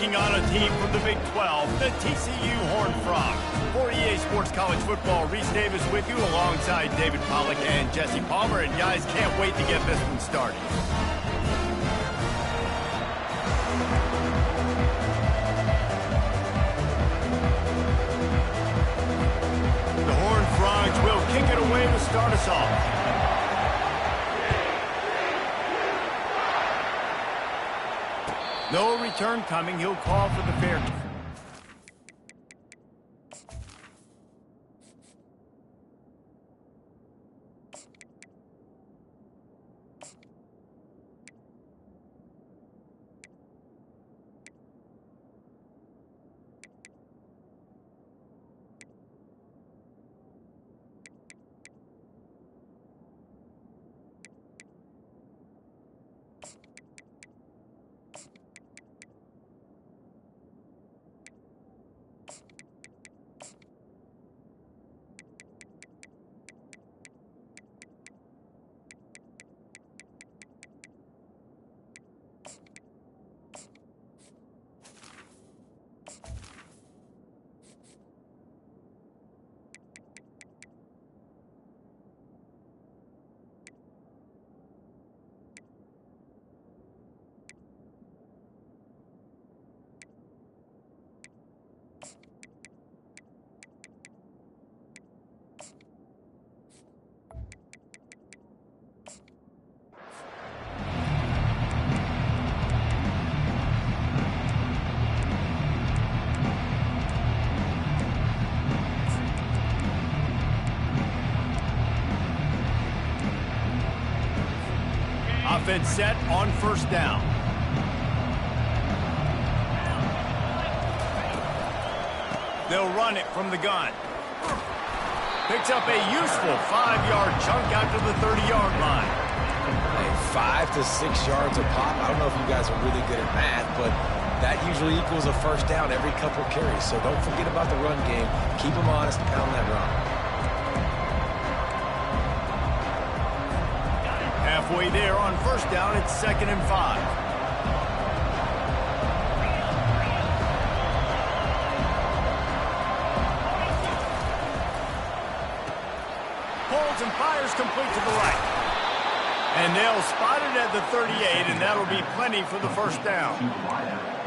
taking on a team from the Big 12, the TCU Horned Frogs. For EA Sports College Football, Reese Davis with you alongside David Pollack and Jesse Palmer. And guys, can't wait to get this one started. The Horned Frogs will kick it away to start us off. No return coming. He'll call for the fair catch. Offense set on first down. They'll run it from the gun. Picks up a useful 5-yard chunk out to the 30-yard line. Hey, 5 to 6 yards a pop. I don't know if you guys are really good at math, but that usually equals a first down every couple carries. So don't forget about the run game. Keep them honest and pound that run. Halfway there on first down, it's 2nd and 5. Pulls and fires complete to the right. And they'll spot it at the 38, and that'll be plenty for the first down.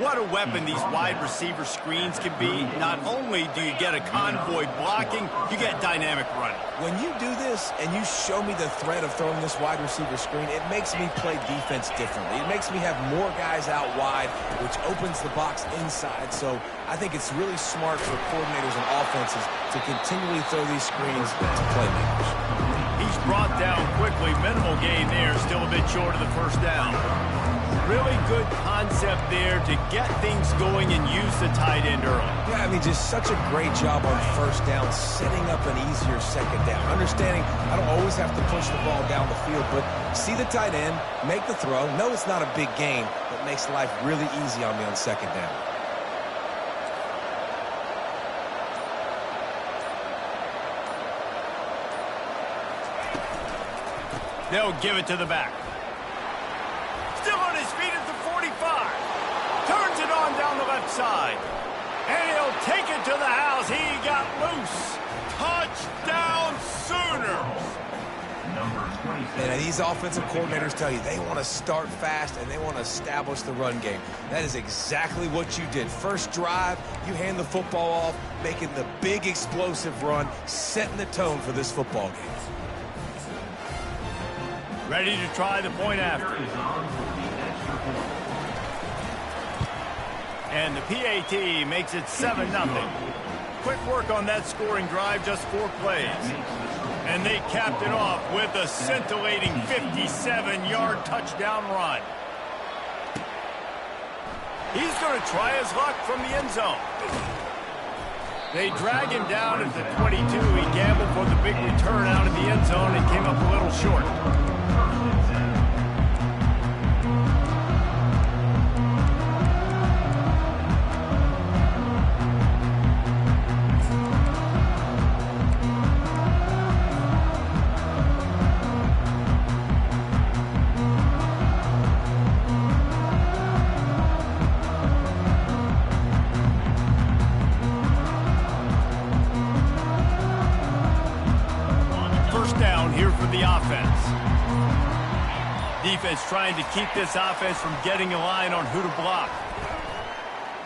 What a weapon these wide receiver screens can be. Not only do you get a convoy blocking, you get dynamic running. When you do this and you show me the threat of throwing this wide receiver screen, it makes me play defense differently. It makes me have more guys out wide, which opens the box inside. So I think it's really smart for coordinators and offenses to continually throw these screens to playmakers. He's brought down quickly. Minimal gain there. Still a bit short of the first down. Really good concept there to get things going and use the tight end early. Yeah, I mean, just such a great job on first down, setting up an easier second down. Understanding I don't always have to push the ball down the field, but see the tight end, make the throw. No, it's not a big gain, but makes life really easy on me on second down. They'll give it to the back. Still on his feet at the 45. Turns it on down the left side. And he'll take it to the house. He got loose. Touchdown Sooners. And these offensive coordinators tell you they want to start fast and they want to establish the run game. That is exactly what you did. First drive, you hand the football off, making the big explosive run, setting the tone for this football game. Ready to try the point after. And the PAT makes it 7-0. Quick work on that scoring drive, just 4 plays. And they capped it off with a scintillating 57-yard touchdown run. He's going to try his luck from the end zone. They drag him down at the 22. He gambled for the big return out of the end zone and came up a little short. here for the offense. Defense trying to keep this offense from getting a line on who to block.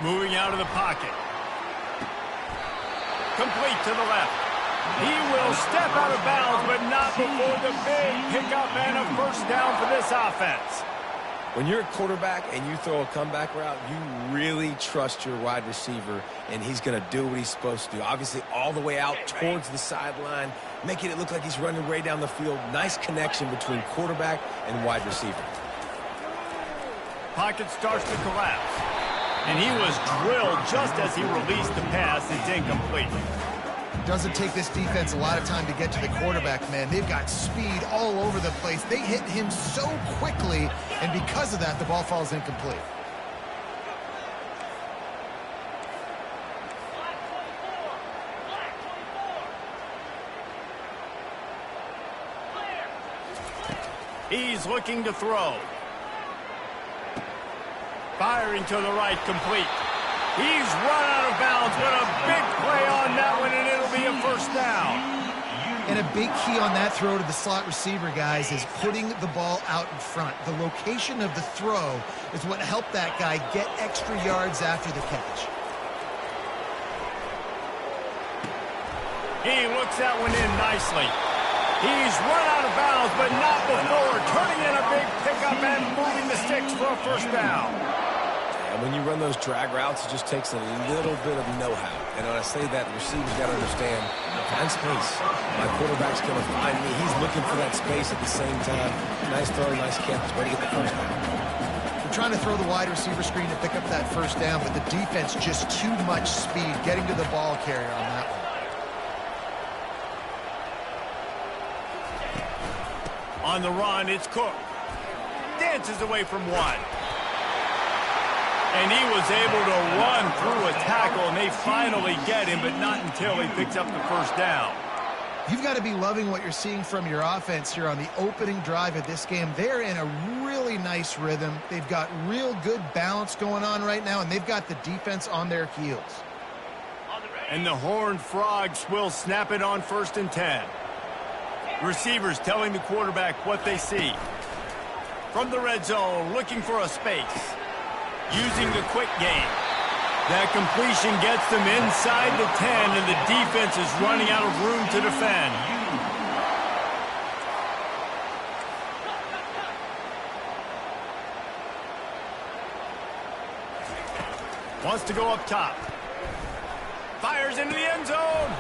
Moving out of the pocket. Complete to the left. He will step out of bounds, but not before the big pickup and a first down for this offense. When you're a quarterback and you throw a comeback route, you really trust your wide receiver, and he's going to do what he's supposed to do. Obviously, all the way out towards the sideline, making it look like he's running way down the field. Nice connection between quarterback and wide receiver. Pocket starts to collapse. And he was drilled just as he released the pass. It's incomplete. Doesn't take this defense a lot of time to get to the quarterback, man. They've got speed all over the place. They hit him so quickly, and because of that, the ball falls incomplete. He's looking to throw. Firing to the right, complete. He's run out of bounds, but a big play on that one, and it'll be a first down. And a big key on that throw to the slot receiver, guys, is putting the ball out in front. The location of the throw is what helped that guy get extra yards after the catch. He looks that one in nicely. He's run out of bounds, but not before turning in a big pickup and moving the sticks for a first down. And when you run those drag routes, it just takes a little bit of know-how. And when I say that, the receiver's got to understand, find space. My quarterback's going to find me. He's looking for that space at the same time. Nice throw, nice catch. Way to get the first down. We're trying to throw the wide receiver screen to pick up that first down, but the defense just too much speed getting to the ball carrier on that one. On the run, it's Cook. Dances away from one. And he was able to run through a tackle, and they finally get him, but not until he picks up the first down. You've got to be loving what you're seeing from your offense here on the opening drive of this game. They're in a really nice rhythm. They've got real good balance going on right now, and they've got the defense on their heels. And the Horned Frogs will snap it on 1st and 10. Receivers telling the quarterback what they see. From the red zone, looking for a space. Using the quick game. That completion gets them inside the 10, and the defense is running out of room to defend. Wants to go up top. Fires into the end zone.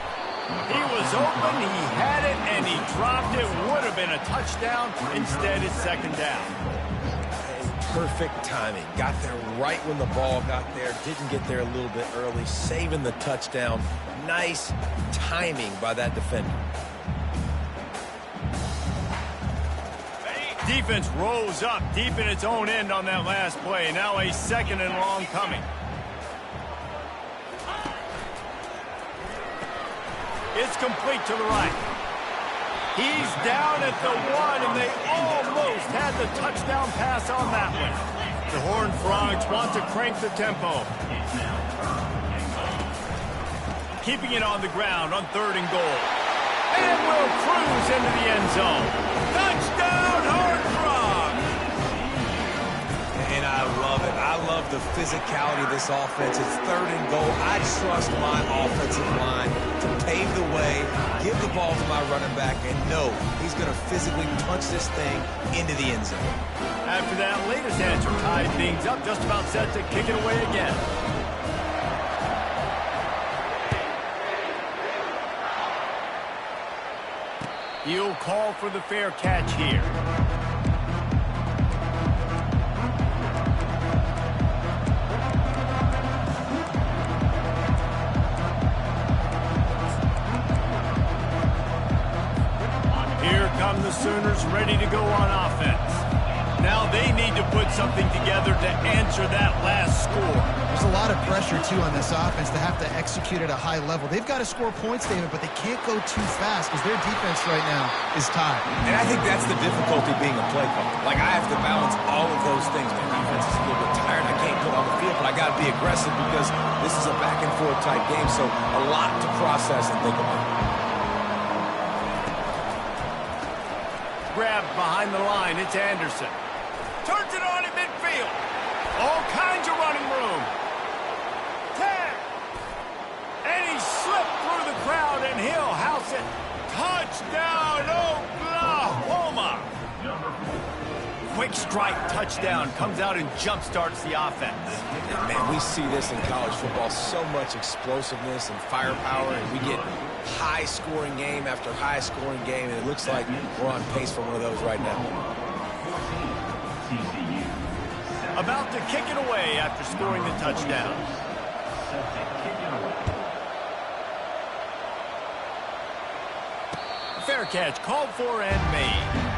He was open, he had it, and he dropped it. Would have been a touchdown. Instead, it's second down. Perfect timing. Got there right when the ball got there. Didn't get there a little bit early. Saving the touchdown. Nice timing by that defender. Defense rose up deep in its own end on that last play. Now a 2nd and long coming. It's complete to the right. He's down at the 1, and they almost had the touchdown pass on that one. The Horned Frogs want to crank the tempo. Keeping it on the ground on 3rd and goal. And will cruise into the end zone. Touchdown, Horned Frogs! And I love it. I love the physicality of this offense. It's 3rd and goal. I trust my offensive line to pave the way, give the ball to my running back, and know he's going to physically punch this thing into the end zone. After that latest answer tied things up, just about set to kick it away again. He'll call for the fair catch here. Here come the Sooners ready to go on offense. Now they need to put something together to answer that last score. There's a lot of pressure, too, on this offense to have to execute at a high level. They've got to score points, David, but they can't go too fast because their defense right now is tired. And I think that's the difficulty being a play caller. Like, I have to balance all of those things. My defense is a little bit tired. I can't put on the field, but I got to be aggressive because this is a back-and-forth type game, so a lot to process and think about. grabbed behind the line. It's Anderson. Turns it on in midfield. All kinds of running room. 10. And he slipped through the crowd, and he'll house it. Touchdown, Oklahoma. Quick strike touchdown comes out and jump-starts the offense. And man, we see this in college football, so much explosiveness and firepower, and we get high-scoring game after high-scoring game, and it looks like we're on pace for one of those right now. About to kick it away after scoring the touchdown. Fair catch called for and made.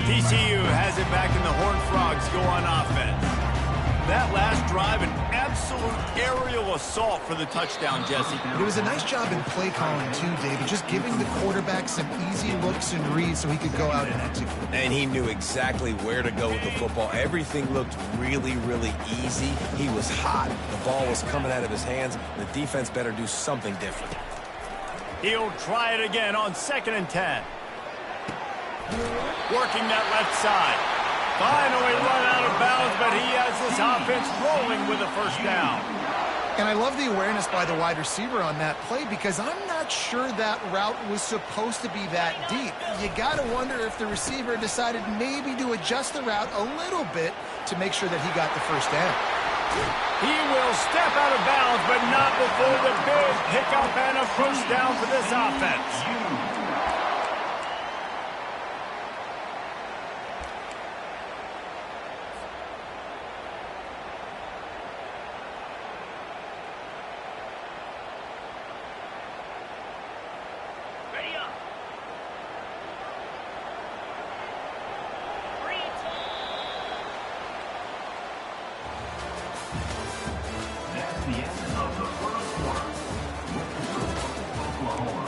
TCU has it back, and the Horned Frogs go on offense. That last drive, an absolute aerial assault for the touchdown, Jesse. But it was a nice job in play calling, too, David, just giving the quarterback some easy looks and reads so he could go out and execute. And he knew exactly where to go with the football. Everything looked really, really easy. He was hot. The ball was coming out of his hands. The defense better do something different. He'll try it again on 2nd and 10. Working that left side. Finally run out of bounds, but he has this offense rolling with a first down. And I love the awareness by the wide receiver on that play because I'm not sure that route was supposed to be that deep. You got to wonder if the receiver decided maybe to adjust the route a little bit to make sure that he got the first down. He will step out of bounds, but not before the big pickup and a first down for this offense. The end of the first quarter. Oklahoma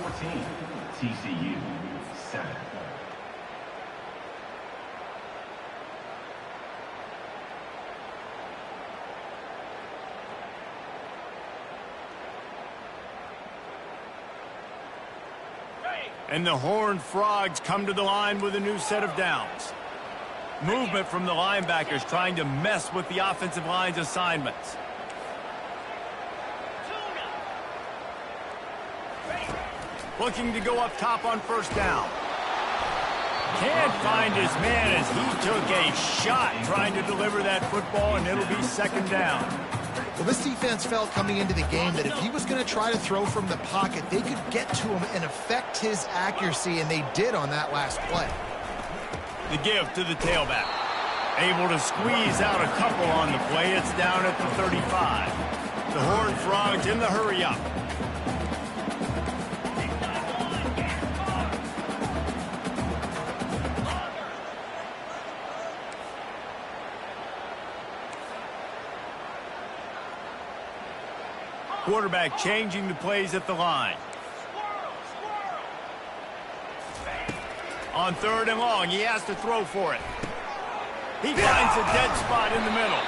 14, TCU 7. And the Horned Frogs come to the line with a new set of downs. Movement from the linebackers trying to mess with the offensive line's assignments. Looking to go up top on first down. Can't find his man as he took a shot trying to deliver that football, and it'll be 2nd down. Well, this defense felt coming into the game that if he was going to try to throw from the pocket, they could get to him and affect his accuracy, and they did on that last play. The give to the tailback. Able to squeeze out a couple on the play. It's down at the 35. The Horned Frogs in the hurry-up. Quarterback changing the plays at the line. On 3rd and long, he has to throw for it. He finds a dead spot in the middle.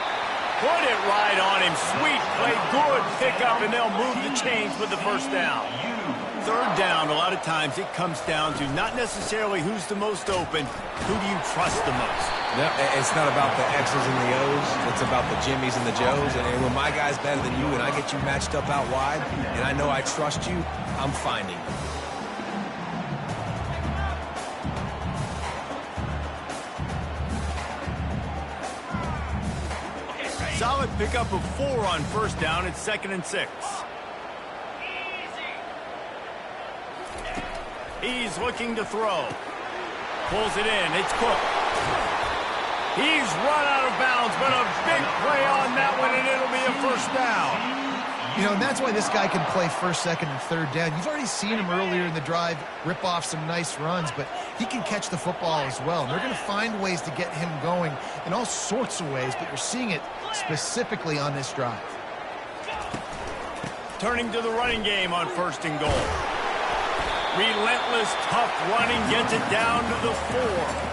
Put it right on him. Sweet play, good pickup, and they'll move the chains with the first down. 3rd down, a lot of times it comes down to not necessarily who's the most open, who do you trust the most? No, it's not about the X's and the O's. It's about the Jimmies and the Joes. And when my guy's better than you and I get you matched up out wide, and I know I trust you, I'm finding you. Solid pickup of 4 on first down. It's 2nd and 6. He's looking to throw. Pulls it in. It's Cook. He's run out of bounds, but a big play on that one, and it'll be a first down. You know, and that's why this guy can play 1st, 2nd, and 3rd down. You've already seen him earlier in the drive rip off some nice runs, but he can catch the football as well. And they're going to find ways to get him going in all sorts of ways, but you're seeing it specifically on this drive. Turning to the running game on 1st and goal. Relentless, tough running gets it down to the 4.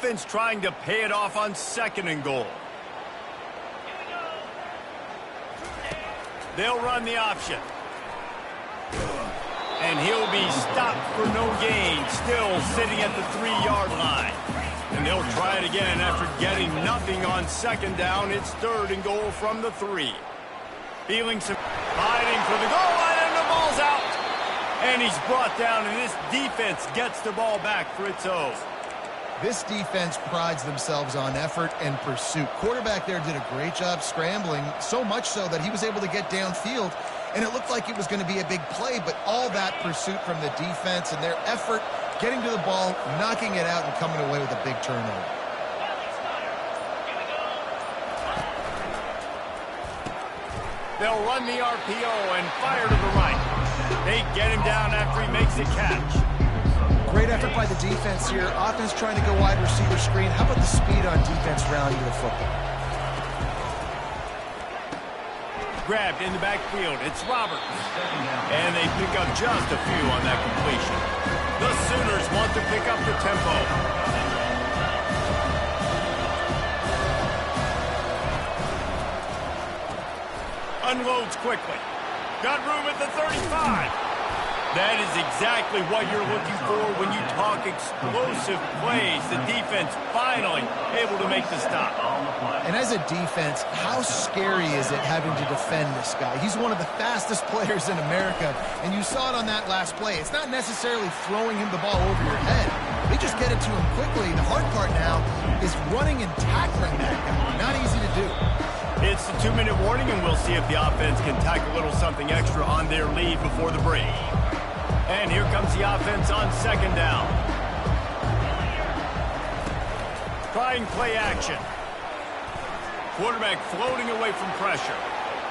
offense trying to pay it off on 2nd and goal. They'll run the option. And he'll be stopped for no gain, still sitting at the 3-yard line. And they'll try it again after getting nothing on 2nd down. It's 3rd and goal from the 3. Feeling some fighting for the goal line, and the ball's out. And he's brought down, and this defense gets the ball back for its own. This defense prides themselves on effort and pursuit. Quarterback there did a great job scrambling, so much so that he was able to get downfield, and it looked like it was going to be a big play, but all that pursuit from the defense and their effort getting to the ball, knocking it out, and coming away with a big turnover. They'll run the RPO and fire to the right. They get him down after he makes a catch. Great effort by the defense here. Offense trying to go wide receiver screen. How about the speed on defense rounding the football? Grabbed in the backfield. It's Roberts. And they pick up just a few on that completion. The Sooners want to pick up the tempo. Unloads quickly. Got room at the 35. That is exactly what you're looking for when you talk explosive plays. The defense finally able to make the stop. And as a defense, how scary is it having to defend this guy? He's one of the fastest players in America, and you saw it on that last play. It's not necessarily throwing him the ball over your head. They just get it to him quickly. The hard part now is running and tackling that guy. Not easy to do. It's the 2-minute warning, and we'll see if the offense can tack a little something extra on their lead before the break. And here comes the offense on 2nd down. Trying play action. Quarterback floating away from pressure.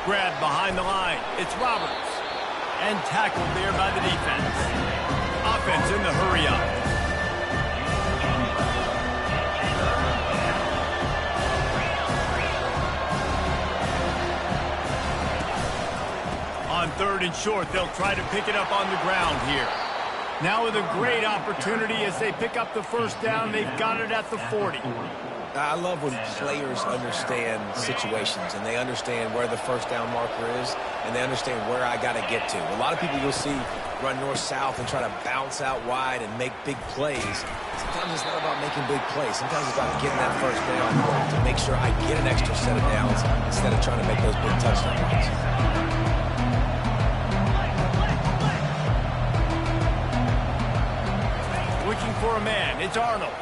Grabbed behind the line. It's Roberts. And tackled there by the defense. Offense in the hurry up. On 3rd and short, they'll try to pick it up on the ground here. Now with a great opportunity as they pick up the 1st down. They've got it at the 40. I love when players understand situations and they understand where the 1st down marker is and they understand where I got to get to. A lot of people you'll see run north-south and try to bounce out wide and make big plays. Sometimes it's not about making big plays. Sometimes it's about getting that 1st down to make sure I get an extra set of downs instead of trying to make those big touchdown runs. Looking for a man. It's Arnold.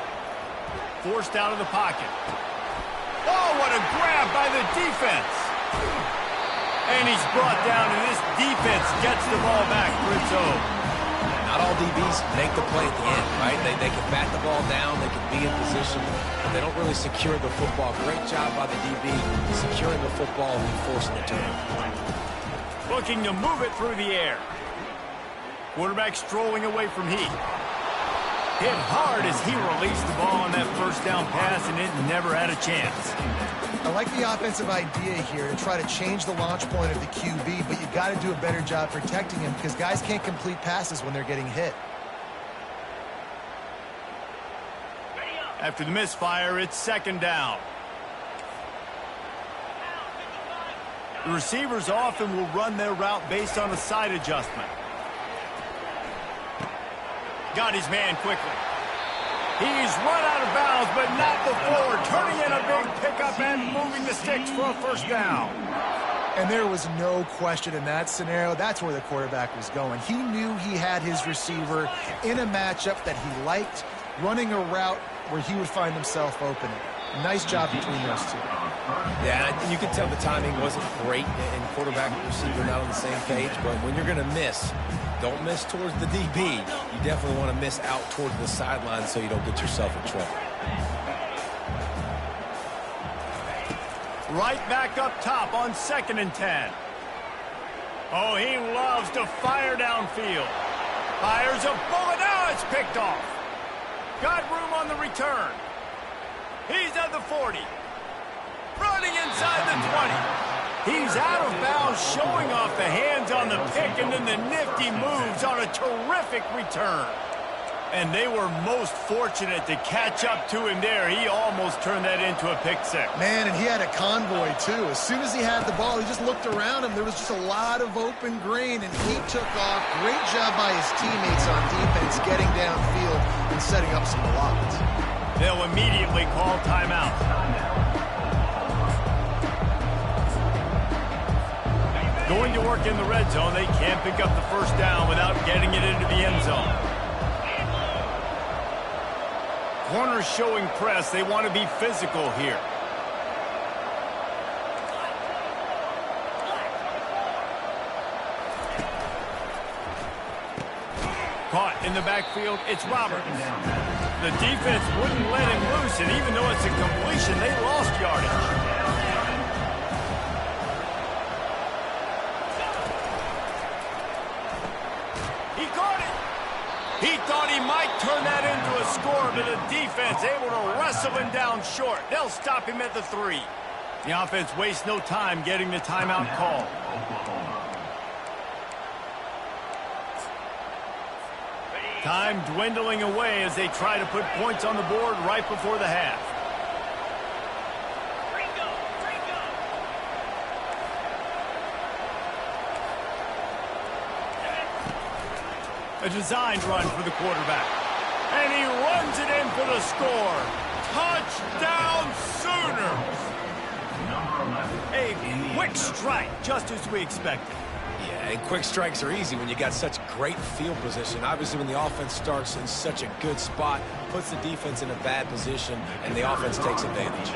Forced out of the pocket. Oh, what a grab by the defense. And he's brought down, and this defense gets the ball back for its own. Not all DBs make the play at the end, right? They can bat the ball down, they can be in position, but they don't really secure the football. Great job by the DB securing the football and forcing the turnover. Looking to move it through the air. Quarterback strolling away from Heath. Hit hard as he released the ball on that 1st down pass, and it never had a chance. I like the offensive idea here to try to change the launch point of the QB, but you got to do a better job protecting him because guys can't complete passes when they're getting hit. After the misfire, it's 2nd down. The receivers often will run their route based on a side adjustment. Got his man quickly. He's run out of bounds, but not before. Turning in a big pickup and moving the sticks for a 1st down. And there was no question in that scenario. That's where the quarterback was going. He knew he had his receiver in a matchup that he liked, running a route where he would find himself open. Nice job between those two. Yeah, you can tell the timing wasn't great and quarterback and receiver not on the same page, but when you're going to miss, don't miss towards the DB. You definitely want to miss out towards the sideline so you don't get yourself in trouble. Right back up top on 2nd and 10. Oh, he loves to fire downfield. Fires a bullet. Now it's picked off. Got room on the return. He's at the 40. Running inside the 20. He's out of bounds, showing off the hands on the pick, and then the nifty moves on a terrific return. And they were most fortunate to catch up to him there. He almost turned that into a pick six. Man, and he had a convoy, too. As soon as he had the ball, he just looked around him. There was just a lot of open green, and he took off. Great job by his teammates on defense, getting downfield and setting up some blocks. They'll immediately call timeout. Going to work in the red zone, they can't pick up the first down without getting it into the end zone. Corners showing press. They want to be physical here. Caught in the backfield, it's Roberts. The defense wouldn't let him loose, and even though it's a completion, they lost yardage. He caught it. He thought he might turn that into a score, but the defense able to wrestle him down short. They'll stop him at the 3. The offense wastes no time getting the timeout call. Time dwindling away as they try to put points on the board right before the half. A designed run for the quarterback. And he runs it in for the score. Touchdown Sooners! A quick strike, just as we expected. Yeah, and quick strikes are easy when you got such great field position. Obviously, when the offense starts in such a good spot, puts the defense in a bad position, and the offense takes advantage.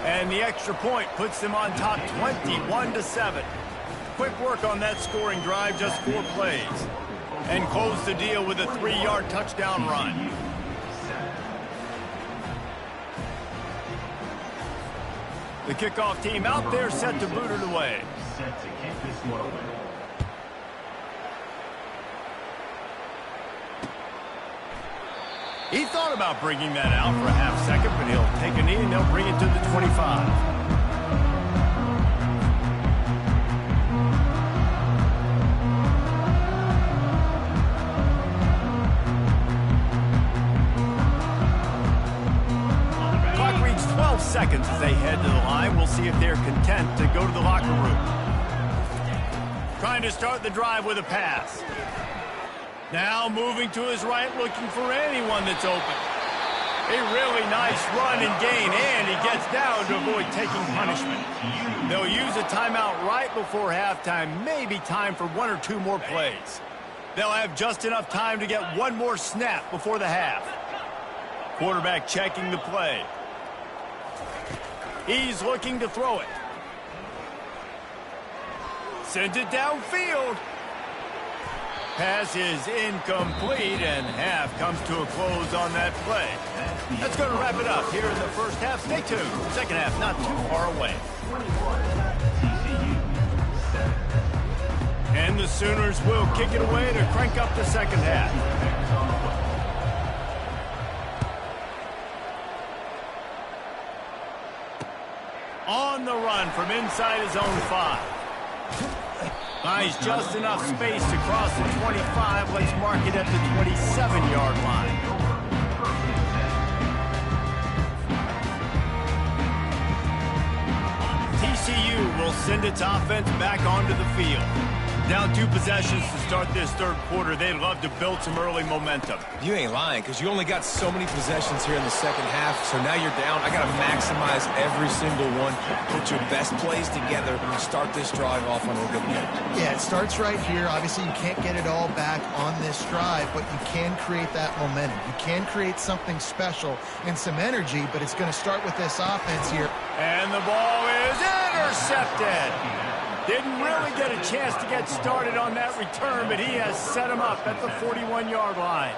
And the extra point puts them on top 21-7. Quick work on that scoring drive, just 4 plays. And close the deal with a 3-yard touchdown run. The kickoff team out there set to boot it away. Set to kick this one away. He thought about bringing that out for a half second, but he'll take a knee and they'll bring it to the 25. Seconds as they head to the line. We'll see if they're content to go to the locker room. Trying to start the drive with a pass. Now moving to his right, looking for anyone that's open. A really nice run and gain, and he gets down to avoid taking punishment. They'll use a timeout right before halftime, maybe time for 1 or 2 more plays. They'll have just enough time to get 1 more snap before the half. Quarterback checking the play. He's looking to throw it. Sends it downfield. Pass is incomplete, and half comes to a close on that play. That's going to wrap it up here in the first half. Stay tuned. Second half not too far away. And the Sooners will kick it away to crank up the second half. On the run from inside his own 5. Buys just enough space to cross the 25. Let's mark it at the 27-yard line. TCU will send its offense back onto the field. Down 2 possessions to start this third quarter. They'd love to build some early momentum. You ain't lying, because you only got so many possessions here in the second half, so now you're down. I got to maximize every single one, put your best plays together, and start this drive off on a good note. Yeah, it starts right here. Obviously, you can't get it all back on this drive, but you can create that momentum. You can create something special and some energy, but it's going to start with this offense here. And the ball is intercepted. Didn't really get a chance to get started on that return, but he has set him up at the 41-yard line.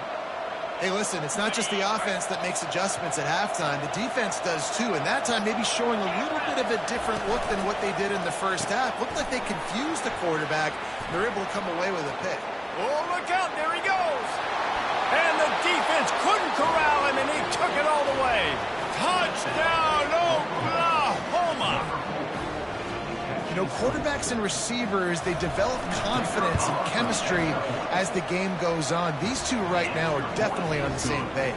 Hey, listen, it's not just the offense that makes adjustments at halftime. The defense does too, and that time maybe showing a little bit of a different look than what they did in the first half. Looked like they confused the quarterback. They're able to come away with a pick. Oh, look out. There he goes. And the defense couldn't corral him, and he took it all the way. Touchdown, Oklahoma. You know, quarterbacks and receivers, they develop confidence and chemistry as the game goes on. These two right now are definitely on the same page.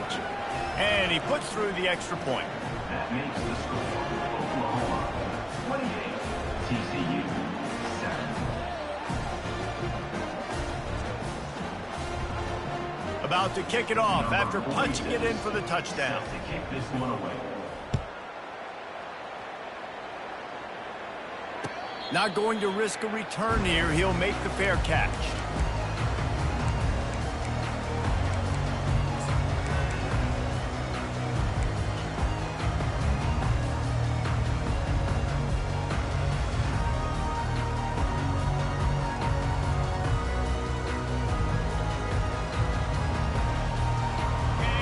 And he puts through the extra point. That makes the score Oklahoma 28, TCU 7. About to kick it off after punching it in for the touchdown. To kick this one away. Not going to risk a return here. He'll make the fair catch.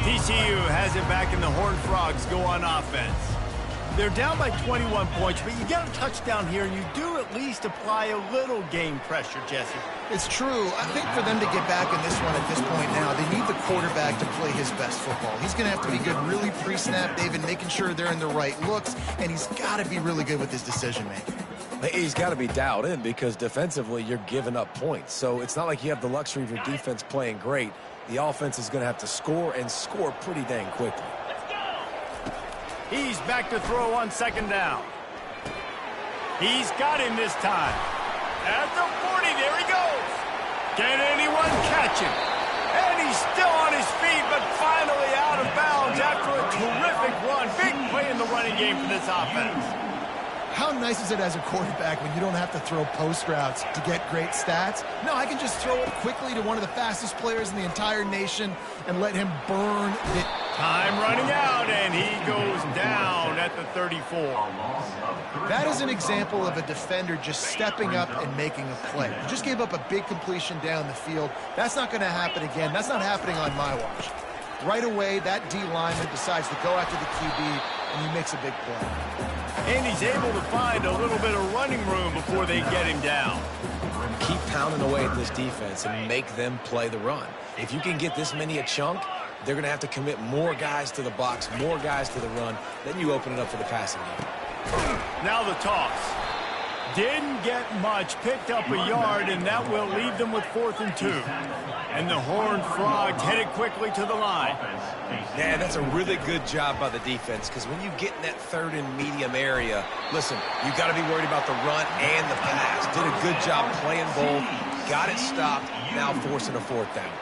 TCU has it back and the Horned Frogs go on offense. They're down by 21 points, but you get a touchdown here, and you do at least apply a little game pressure, Jesse. It's true. I think for them to get back in this one at this point now, they need the quarterback to play his best football. He's going to have to be good really pre-snap, David, making sure they're in the right looks, and he's got to be really good with his decision-making. He's got to be dialed in because defensively you're giving up points. So it's not like you have the luxury of your defense playing great. The offense is going to have to score and score pretty dang quickly. He's back to throw on second down. He's got him this time. At the 40, there he goes. Can anyone catch him? And he's still on his feet, but finally out of bounds after a terrific run. Big play in the running game for this offense. How nice is it as a quarterback when you don't have to throw post routes to get great stats? No, I can just throw it quickly to one of the fastest players in the entire nation and let him burn it. Time running out, and he goes down at the 34. That is an example of a defender just stepping up and making a play. You just gave up a big completion down the field. That's not going to happen again. That's not happening on my watch. Right away, that D lineman decides to go after the QB, and he makes a big play. And he's able to find a little bit of running room before they get him down. Keep pounding away at this defense and make them play the run. If you can get this many a chunk, they're going to have to commit more guys to the box, more guys to the run. Then you open it up for the passing game. Now the toss. Didn't get much, picked up a yard, and that will leave them with 4th and 2. And the Horned Frogs headed quickly to the line. Yeah, that's a really good job by the defense because when you get in that 3rd and medium area, listen, you got to be worried about the run and the pass. Did a good job playing both, got it stopped, now forcing a 4th down.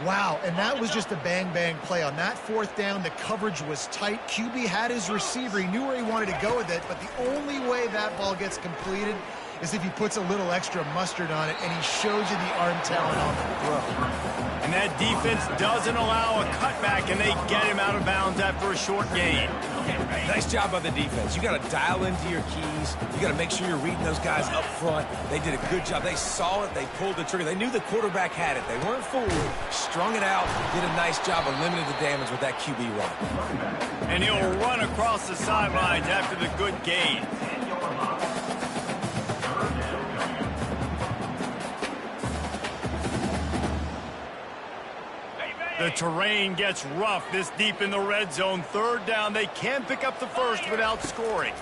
Wow, and that was just a bang-bang play. On that 4th down, the coverage was tight. QB had his receiver. He knew where he wanted to go with it, but the only way that ball gets completed is if he puts a little extra mustard on it, and he shows you the arm talent on the throw. And that defense doesn't allow a cutback, and they get him out of bounds after a short gain. Nice job by the defense. You got to dial into your keys. You got to make sure you're reading those guys up front. They did a good job. They saw it. They pulled the trigger. They knew the quarterback had it. They weren't fooled. Strung it out. Did a nice job of limiting the damage with that QB run. And he'll run across the sidelines after the good gain. The terrain gets rough this deep in the red zone. 3rd down. They can pick up the first without scoring.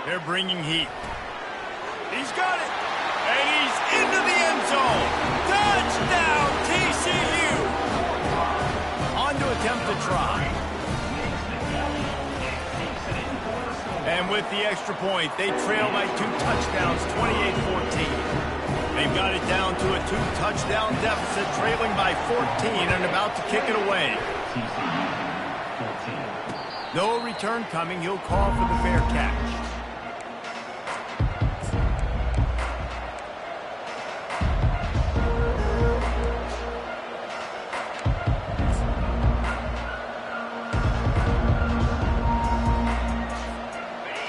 They're bringing heat. He's got it. And he's into the end zone. Touchdown, TCU. On to attempt to try. And with the extra point, they trail by 2 touchdowns, 28-14. They've got it down to a 2-touchdown deficit, trailing by 14 and about to kick it away. No return coming. He'll call for the fair catch.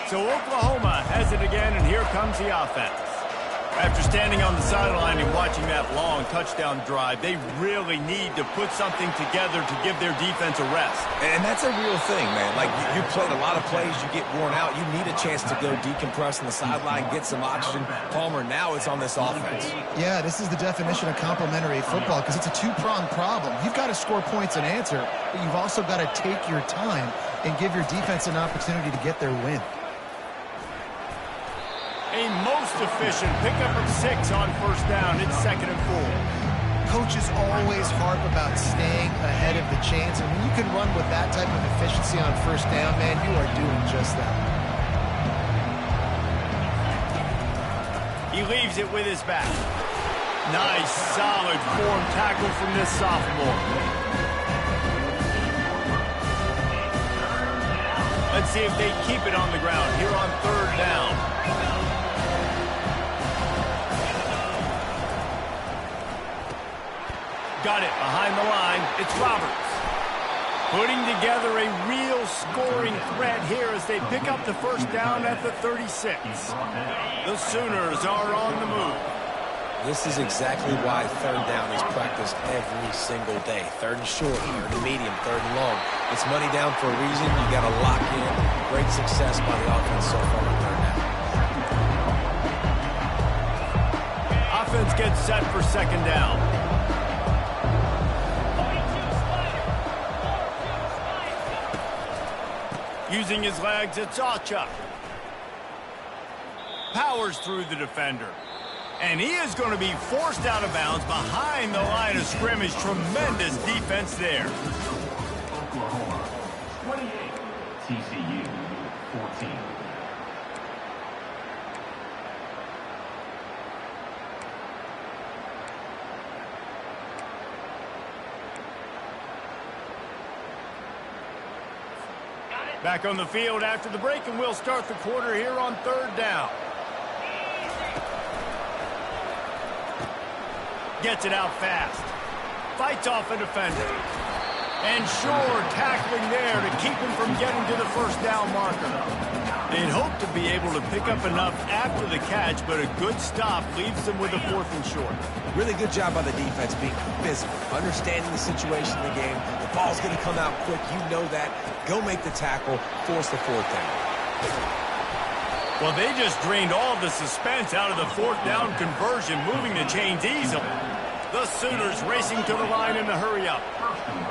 So Oklahoma has it again, and here comes the offense. After standing on the sideline and watching that long touchdown drive, they really need to put something together to give their defense a rest. And that's a real thing, man. Like, you played a lot of plays, you get worn out. You need a chance to go decompress on the sideline, get some oxygen. Palmer, now it's on this offense. Yeah, this is the definition of complementary football because it's a two-pronged problem. You've got to score points and answer, but you've also got to take your time and give your defense an opportunity to get their win. A most efficient pickup of 6 on first down. It's 2nd and 4. Coaches always harp about staying ahead of the chains, and when you can run with that type of efficiency on first down, man, you are doing just that. He leaves it with his back. Nice, solid form tackle from this sophomore. Let's see if they keep it on the ground here on 3rd down. Got it behind the line. It's Roberts. Putting together a real scoring threat here as they pick up the first down at the 36. The Sooners are on the move. This is exactly why 3rd down is practiced every single day. 3rd and short, 3rd and medium, 3rd and long. It's money down for a reason. You got to lock in. Great success by the offense so far on 3rd down. Offense gets set for 2nd down. Using his legs, it's Ncaa. Powers through the defender. And he is going to be forced out of bounds behind the line of scrimmage. Tremendous defense there. Oklahoma, 28. TCU, 14. Back on the field after the break, and we'll start the quarter here on 3rd down. Gets it out fast. Fights off a defender. And sure, tackling there to keep him from getting to the first down marker. They'd hope to be able to pick up enough after the catch, but a good stop leaves them with a 4th and short. Really good job by the defense being physical, understanding the situation in the game. The ball's going to come out quick. You know that. Go make the tackle, force the 4th down. Well, they just drained all the suspense out of the 4th down conversion, moving the chains easily. The Sooners racing to the line in the hurry-up.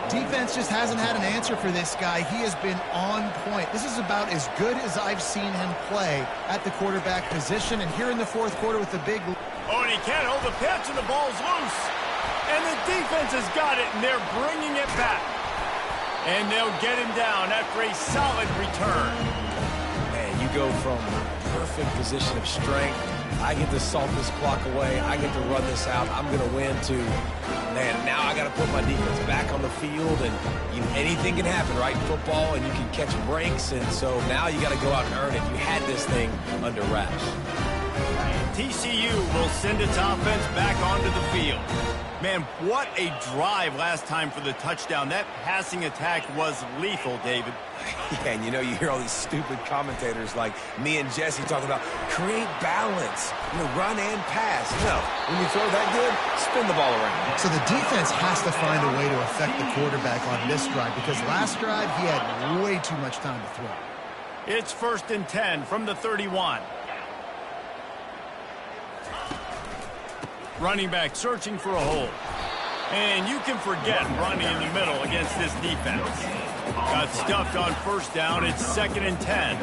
Defense just hasn't had an answer for this guy. He has been on point. This is about as good as I've seen him play at the quarterback position. And here in the 4th quarter with the big... Oh, and he can't hold the pitch, and the ball's loose. And the defense has got it, and they're bringing it back. And they'll get him down after a solid return. Man, you go from perfect position of strength. I get to salt this clock away. I get to run this out. I'm going to win to, man, now I got to put my defense back on the field, and anything can happen, right, in football, and you can catch breaks, and so now you got to go out and earn it. You had this thing under wraps. TCU will send its offense back onto the field. Man, what a drive last time for the touchdown. That passing attack was lethal, David. Yeah, and you know, you hear all these stupid commentators like me and Jesse talking about create balance, run and pass. No, when you throw that good, spin the ball around. So the defense has to find a way to affect the quarterback on this drive, because last drive he had way too much time to throw. It's 1st and 10 from the 31. Running back searching for a hole. And you can forget running in the middle against this defense. Got stuffed on first down. It's 2nd and 10.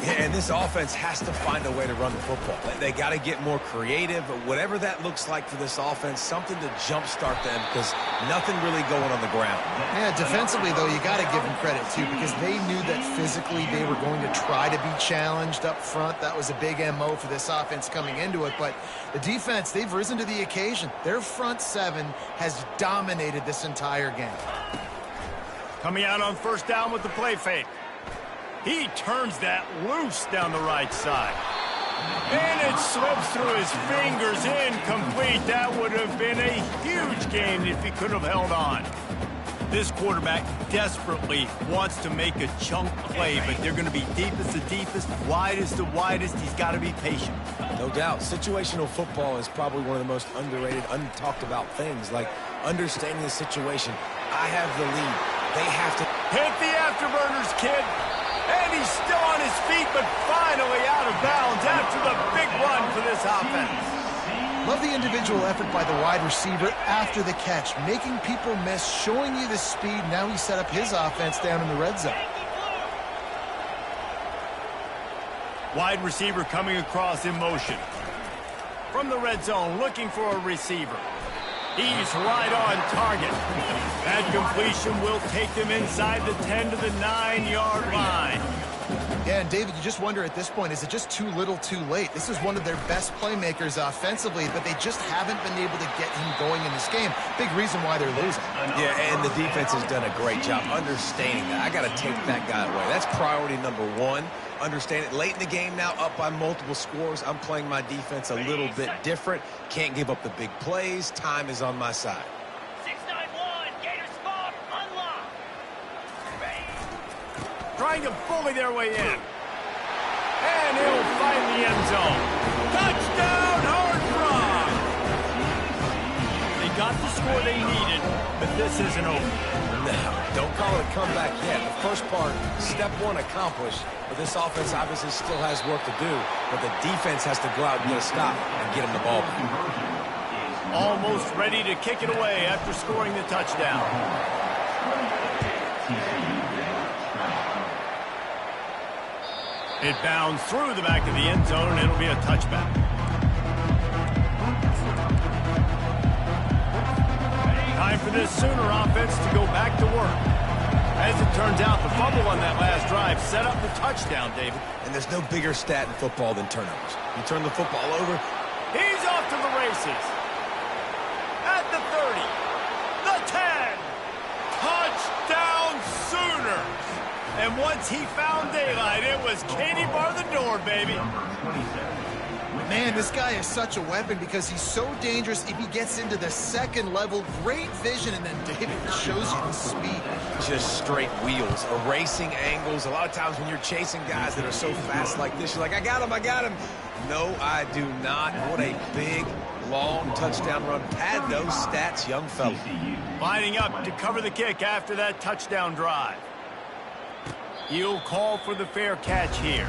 Yeah, and this offense has to find a way to run the football. They got to get more creative. Whatever that looks like for this offense, something to jumpstart them, because nothing really going on the ground. Yeah, defensively, though, you got to give them credit, too, because they knew that physically they were going to try to be challenged up front. That was a big MO for this offense coming into it. But the defense, they've risen to the occasion. Their front 7 has dominated this entire game. Coming out on first down with the play fake. He turns that loose down the right side. And it slips through his fingers, incomplete. That would have been a huge gain if he could have held on. This quarterback desperately wants to make a chunk play, but they're going to be deep as the deepest, wide as the widest. He's got to be patient. No doubt. Situational football is probably one of the most underrated, untalked about things, like understanding the situation. I have the lead. They have to hit the afterburners, kid. And he's still on his feet, but finally out of bounds after the big run for this offense. Love the individual effort by the wide receiver after the catch, making people miss, showing you the speed. Now he set up his offense down in the red zone. Wide receiver coming across in motion. From the red zone, looking for a receiver. He's right on target. That completion will take them inside the 10 to the 9-yard line. Yeah, and David, you just wonder at this point, is it just too little too late? This is one of their best playmakers offensively, but they just haven't been able to get him going in this game. Big reason why they're losing. Yeah, and the defense has done a great job understanding that. I got to take that guy away. That's priority number one. Understand it. Late in the game now, up by multiple scores. I'm playing my defense a little bit different. Can't give up the big plays. Time is on my side. 691, Gator spot, unlock. Trying to bully their way in. And he'll find the end zone. Touchdown, Hard Rock! They got the score they needed, but this isn't over. No, don't call it a comeback yet. The first part, step one accomplished. But this offense obviously still has work to do. But the defense has to go out and get a stop and get him the ball back. Almost ready to kick it away after scoring the touchdown. It bounds through the back of the end zone, and it'll be a touchback. Time for this Sooner offense to go back to work. As it turns out, the fumble on that last drive set up the touchdown, David. And there's no bigger stat in football than turnovers. You turn the football over. He's off to the races. At the 30. The 10. Touchdown Sooners. And once he found daylight, it was Katie bar the door, baby. Man, this guy is such a weapon because he's so dangerous if he gets into the second level. Great vision, and then David shows you the speed. Just straight wheels, erasing angles. A lot of times when you're chasing guys that are so fast like this, you're like, I got him, I got him. No, I do not. What a big, long touchdown run. Pad those stats, young fella. Lining up to cover the kick after that touchdown drive. He'll call for the fair catch here.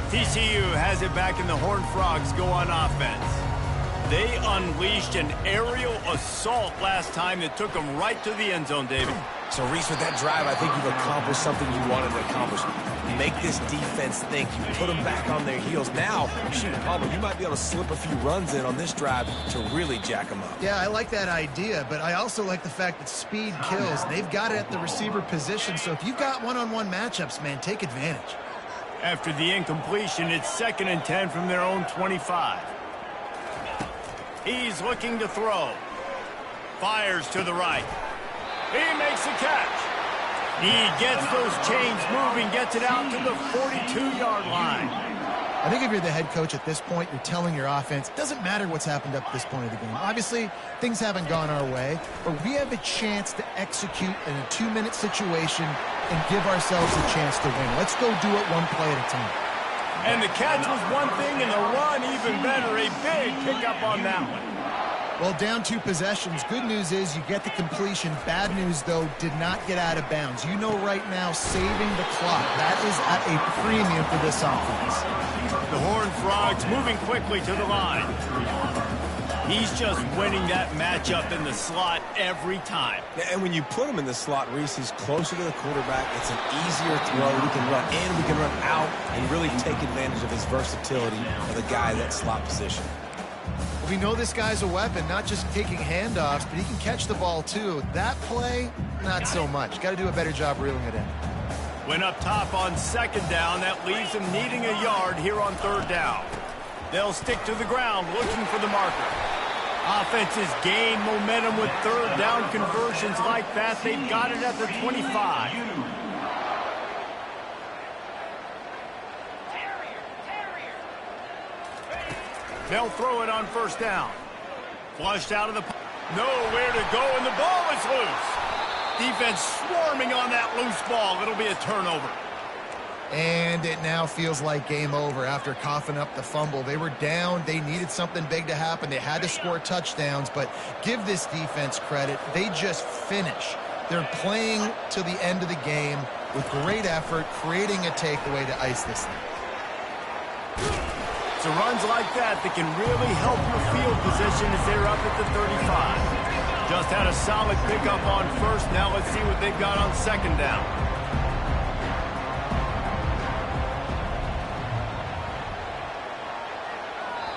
TCU has it back, and the Horned Frogs go on offense. They unleashed an aerial assault last time that took them right to the end zone, David. So, Reese, with that drive, I think you've accomplished something you wanted to accomplish. Make this defense think. You put them back on their heels. Now, shoot, Palmer, you might be able to slip a few runs in on this drive to really jack them up. Yeah, I like that idea, but I also like the fact that speed kills. They've got it at the receiver position, so if you've got one-on-one matchups, man, take advantage. After the incompletion, it's 2nd and 10 from their own 25. He's looking to throw. Fires to the right. He makes a catch. He gets those chains moving, gets it out to the 42-yard line. I think if you're the head coach at this point, you're telling your offense, it doesn't matter what's happened up to this point of the game. Obviously, things haven't gone our way, but we have a chance to execute in a 2-minute situation and give ourselves a chance to win. Let's go do it one play at a time. And the catch was one thing, and the run even better. A big pickup on that one. Well, down 2 possessions. Good news is you get the completion. Bad news, though, did not get out of bounds. You know right now, saving the clock. That is at a premium for this offense. The Horned Frogs moving quickly to the line. He's just winning that matchup in the slot every time. And when you put him in the slot, Reese, he's closer to the quarterback. It's an easier throw. We can run in, we can run out, and really take advantage of his versatility of the guy in that slot position. We know this guy's a weapon, not just taking handoffs, but he can catch the ball, too. That play, not so much. Got to do a better job reeling it in. When up top on 2nd down, that leaves them needing a yard here on 3rd down. They'll stick to the ground looking for the marker. Offenses gain momentum with 3rd down conversions like that. They've got it at the 25. They'll throw it on 1st down. Flushed out of the... Nowhere to go, and the ball is loose. Defense swarming on that loose ball. It'll be a turnover. And it now feels like game over after coughing up the fumble. They were down. They needed something big to happen. They had to score touchdowns, but give this defense credit. They just finish. They're playing to the end of the game with great effort, creating a takeaway to ice this thing. a runs like that that can really help your field position as they're up at the 35. Just had a solid pickup on first. Now let's see what they've got on second down.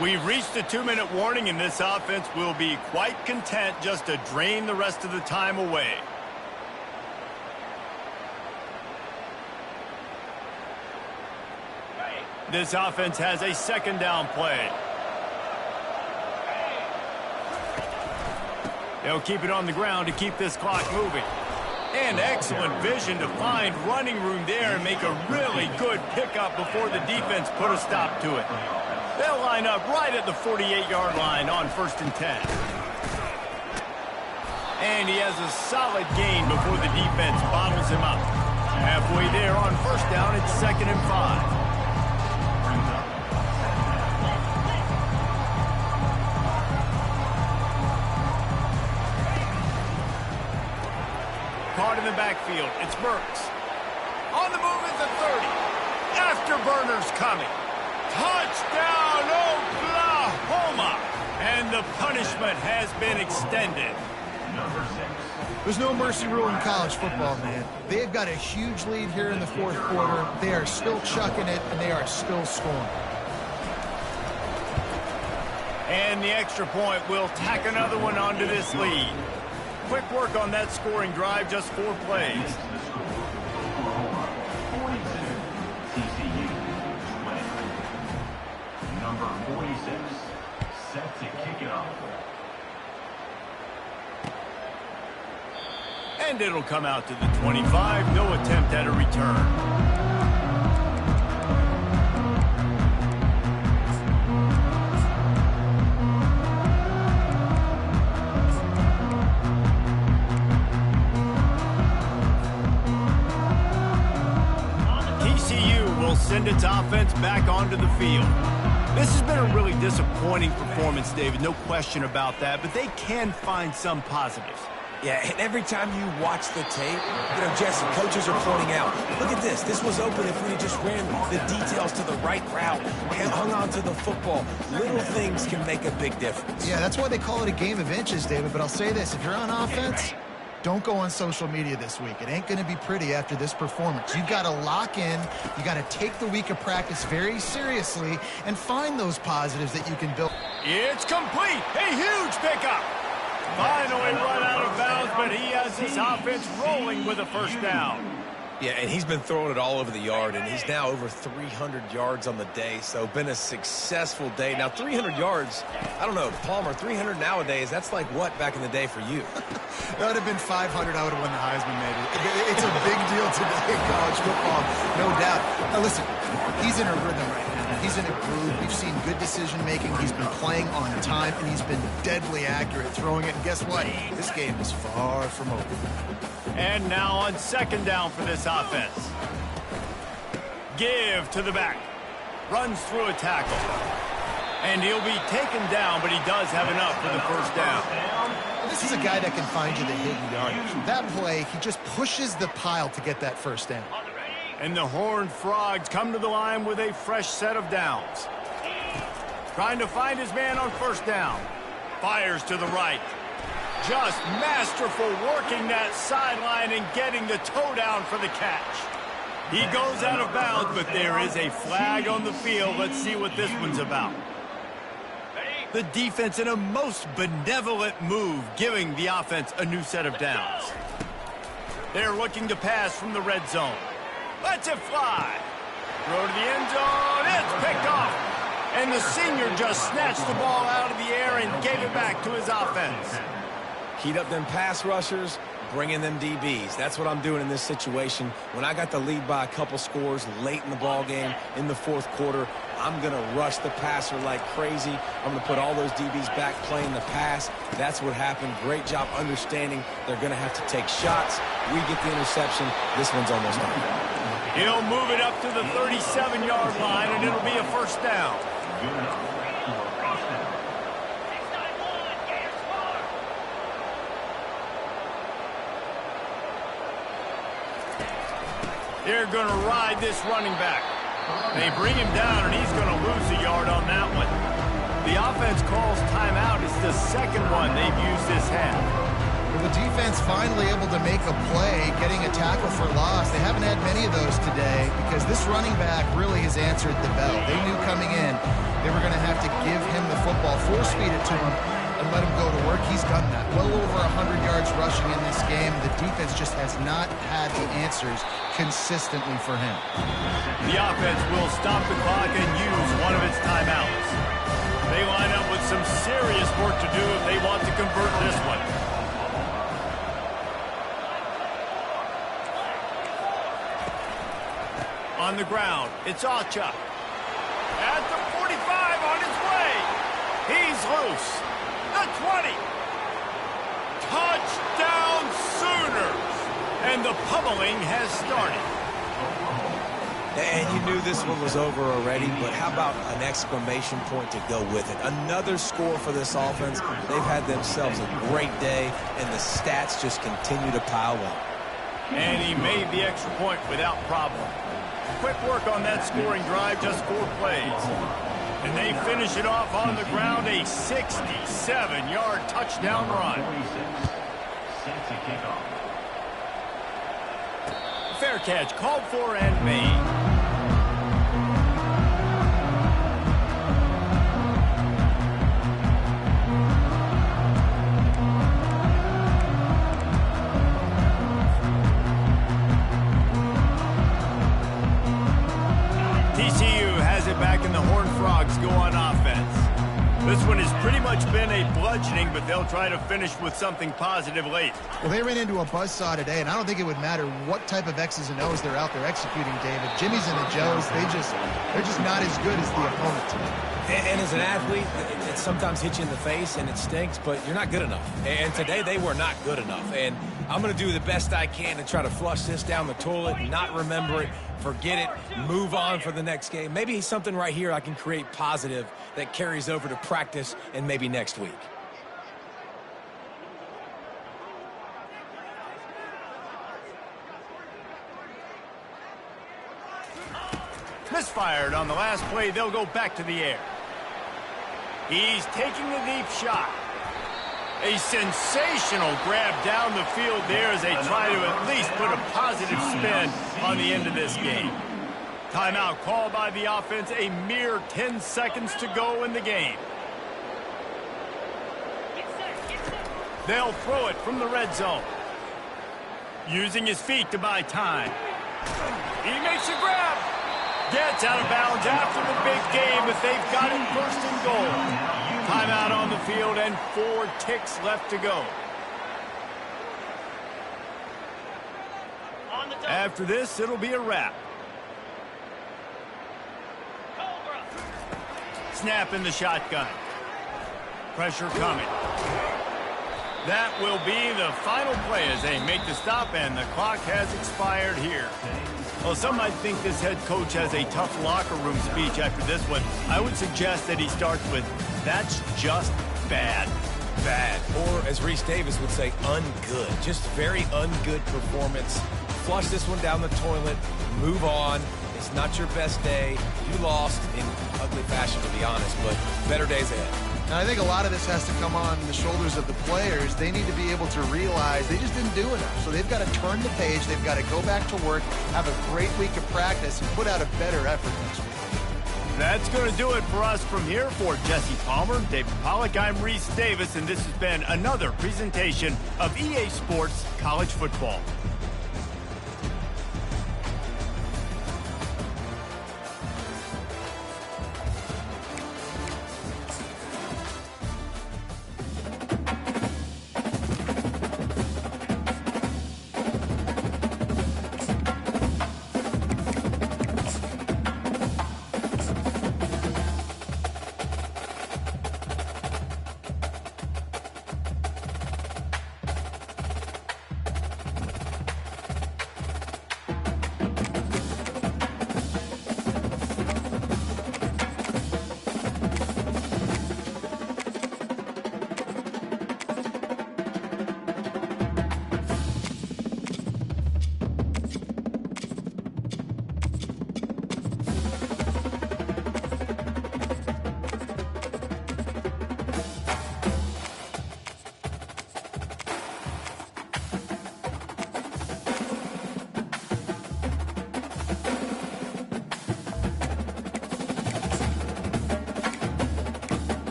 We've reached a 2-minute warning, and this offense will be quite content just to drain the rest of the time away. This offense has a second down play. They'll keep it on the ground to keep this clock moving. And excellent vision to find running room there and make a really good pickup before the defense put a stop to it. They'll line up right at the 48-yard line on 1st and 10. And he has a solid gain before the defense bottles him up. Halfway there on 1st down, it's 2nd and 5. Caught in the backfield, it's Burks. On the move at the 30. Afterburners coming. Touchdown, Oklahoma! And the punishment has been extended. There's no mercy rule in college football, man. They've got a huge lead here in the 4th quarter. They are still chucking it, and they are still scoring. And the extra point will tack another one onto this lead. Quick work on that scoring drive, just 4 plays. Number 46, set to kick it off. And it'll come out to the 25. No attempt at a return. Send its offense back onto the field. This has been a really disappointing performance, David. No question about that, but they can find some positives. Yeah, and every time you watch the tape, Jesse, coaches are pointing out, look at this. This was open if we just ran the details to the right route and hung on to the football. Little things can make a big difference. Yeah, that's why they call it a game of inches, David. But I'll say this, if you're on offense, don't go on social media this week. It ain't going to be pretty after this performance. You've got to lock in. You got to take the week of practice very seriously and find those positives that you can build. It's complete. A huge pickup. Finally run out of bounds, but he has his offense rolling with a 1st down. Yeah, and he's been throwing it all over the yard, and he's now over 300 yards on the day, so been a successful day. Now, 300 yards, I don't know, Palmer, 300 nowadays, that's like what back in the day for you? That would have been 500. I would have won the Heisman, maybe. It's a big deal today in college football, no doubt. Now, listen, he's in a rhythm right now. He's in a groove. We've seen good decision-making. He's been playing on time, and he's been deadly accurate throwing it. And guess what? This game is far from over. And now on 2nd down for this offense. Give to the back. Runs through a tackle. And he'll be taken down, but he does have enough for the 1st down. This is a guy that can find you the hidden yardage. That play, he just pushes the pile to get that 1st down. And the Horned Frogs come to the line with a fresh set of downs. Trying to find his man on 1st down. Fires to the right. Just masterful working that sideline and getting the toe down for the catch. He goes out of bounds, but there is a flag on the field. Let's see what this one's about. The defense in a most benevolent move, giving the offense a new set of downs. They're looking to pass from the red zone. Lets it fly. Throw to the end zone. It's picked off. And the senior just snatched the ball out of the air and gave it back to his offense. Heat up them pass rushers, bring in them DBs. That's what I'm doing in this situation. When I got the lead by a couple scores late in the ball game in the 4th quarter, I'm going to rush the passer like crazy. I'm going to put all those DBs back playing the pass. That's what happened. Great job understanding they're going to have to take shots. We get the interception. This one's almost done. He'll move it up to the 37-yard line, and it'll be a 1st down. They're going to ride this running back. They bring him down, and he's going to lose a yard on that one. The offense calls timeout. It's the second one they've used this half. Well, the defense finally able to make a play, getting a tackle for loss. They haven't had many of those today because this running back really has answered the bell. They knew coming in they were going to have to give him the football, force-feed it to him, and let him go to work. He's done that. Well over 100 yards rushing in this game. The defense just has not had the answers consistently for him. The offense will stop the clock and use one of its timeouts. They line up with some serious work to do if they want to convert this one. On the ground, it's Ncaa. At the 45 on his way. He's loose. The 20. Touchdown Sooners. And the pummeling has started. And you knew this one was over already, but how about an exclamation point to go with it? Another score for this offense. They've had themselves a great day, and the stats just continue to pile up. And he made the extra point without problem. Quick work on that scoring drive, just 4 plays. And they finish it off on the ground, a 67-yard touchdown run. Set to kick off. Fair catch, called for and made. TCU has it back and the Horned Frogs go on offense. This one has pretty much been a bludgeoning, but they'll try to finish with something positive late. Well, they ran into a buzzsaw today, and I don't think it would matter what type of X's and O's they're out there executing, David. Jimmy's and the Joes, they're just not as good as the opponent today. And as an athlete, it sometimes hits you in the face and it stinks, but you're not good enough. And today they were not good enough. And I'm going to do the best I can to try to flush this down the toilet, not remember it, forget it, move on for the next game. Maybe something right here I can create positive that carries over to practice and maybe next week. Misfired on the last play. They'll go back to the air. He's taking the deep shot. A sensational grab down the field there as they try to at least put a positive spin on the end of this game. Timeout called by the offense. A mere 10 seconds to go in the game. They'll throw it from the red zone. Using his feet to buy time. He makes a grab. Gets out of bounds after the big game, but they've got him first and goal. Timeout on the field and 4 ticks left to go. After this, it'll be a wrap. Snap in the shotgun. Pressure coming. That will be the final play as they make the stop, and the clock has expired here. Well, some might think this head coach has a tough locker room speech after this one. I would suggest that he starts with, "That's just bad." Bad. Or, as Reese Davis would say, ungood. Just very ungood performance. Flush this one down the toilet. Move on. It's not your best day. You lost in ugly fashion, to be honest, but better days ahead. And I think a lot of this has to come on the shoulders of the players. They need to be able to realize they just didn't do enough. So they've got to turn the page. They've got to go back to work, have a great week of practice, and put out a better effort next week. That's going to do it for us from here. For Jesse Palmer, David Pollack, I'm Reese Davis, and this has been another presentation of EA Sports College Football.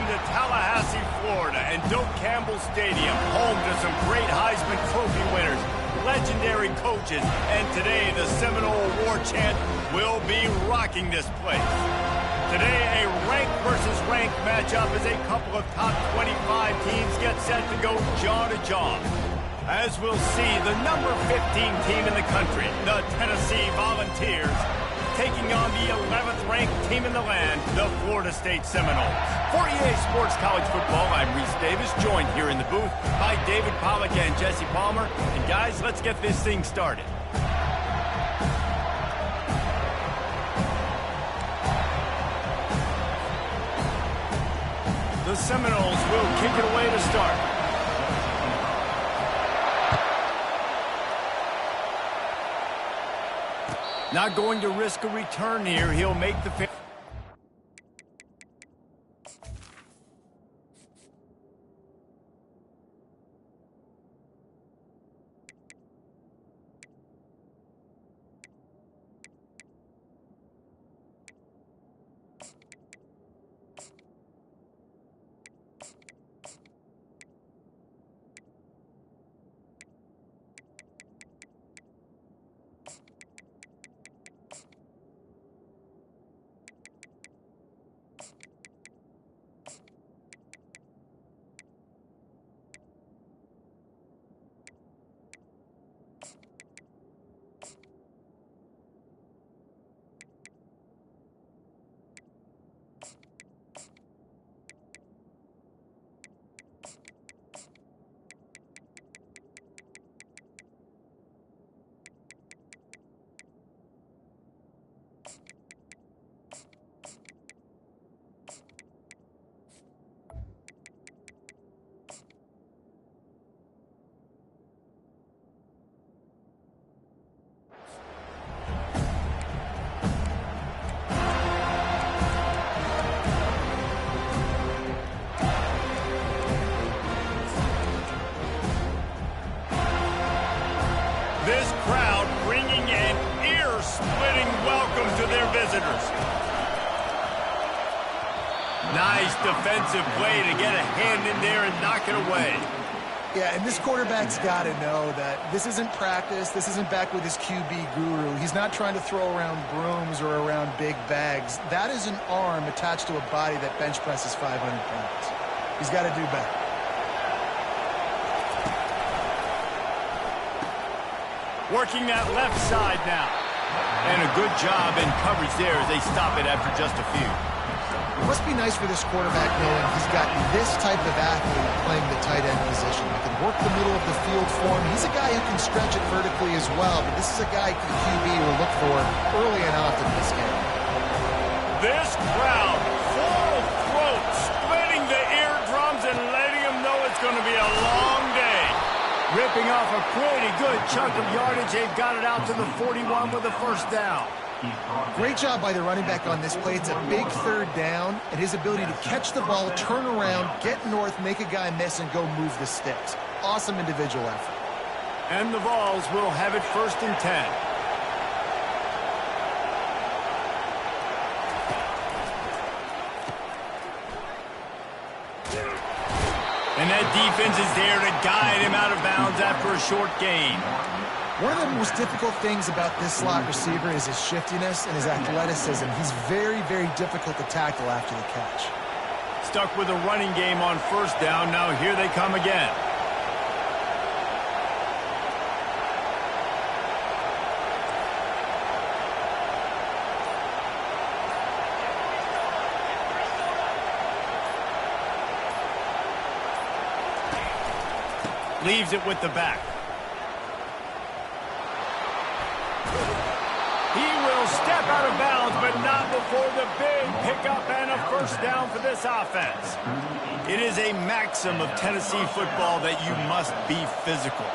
to Tallahassee, Florida, and Doak Campbell Stadium, home to some great Heisman Trophy winners, legendary coaches, and today the Seminole War Chant will be rocking this place. Today, a rank versus rank matchup as a couple of top 25 teams get set to go jaw to jaw. As we'll see, the number 15 team in the country, the Tennessee Volunteers, taking on the 11th ranked team in the land, the Florida State Seminoles. For EA Sports College Football, I'm Reese Davis, joined here in the booth by David Pollack and Jesse Palmer. And guys, let's get this thing started. The Seminoles will kick it away to start. Not going to risk a return here. He'll make the... This crowd bringing an ear-splitting welcome to their visitors. Nice defensive play to get a hand in there and knock it away. Yeah, and this quarterback's got to know that this isn't practice. This isn't back with his QB guru. He's not trying to throw around brooms or around big bags. That is an arm attached to a body that bench presses 500 pounds. He's got to do better. Working that left side now. And a good job in coverage there as they stop it after just a few. It must be nice for this quarterback knowing he's got this type of athlete playing the tight end position. He can work the middle of the field for him. He's a guy who can stretch it vertically as well, but this is a guy the QB will look for early and often in this game. This crowd, full throat, splitting the eardrums and letting them know it's going to be a long day. Ripping off a pretty good chunk of yardage. They've got it out to the 41 with a first down. Great job by the running back on this play. It's a big third down, and his ability to catch the ball, turn around, get north, make a guy miss, and go move the sticks. Awesome individual effort. And the Vols will have it 1st and 10. And that defense is there to guide him out of bounds after a short gain. One of the most difficult things about this slot receiver is his shiftiness and his athleticism. He's very, very difficult to tackle after the catch. Stuck with a running game on 1st down. Now here they come again. Leaves it with the back. He will step out of bounds, but not before the big pickup and a 1st down for this offense. It is a maxim of Tennessee football that you must be physical.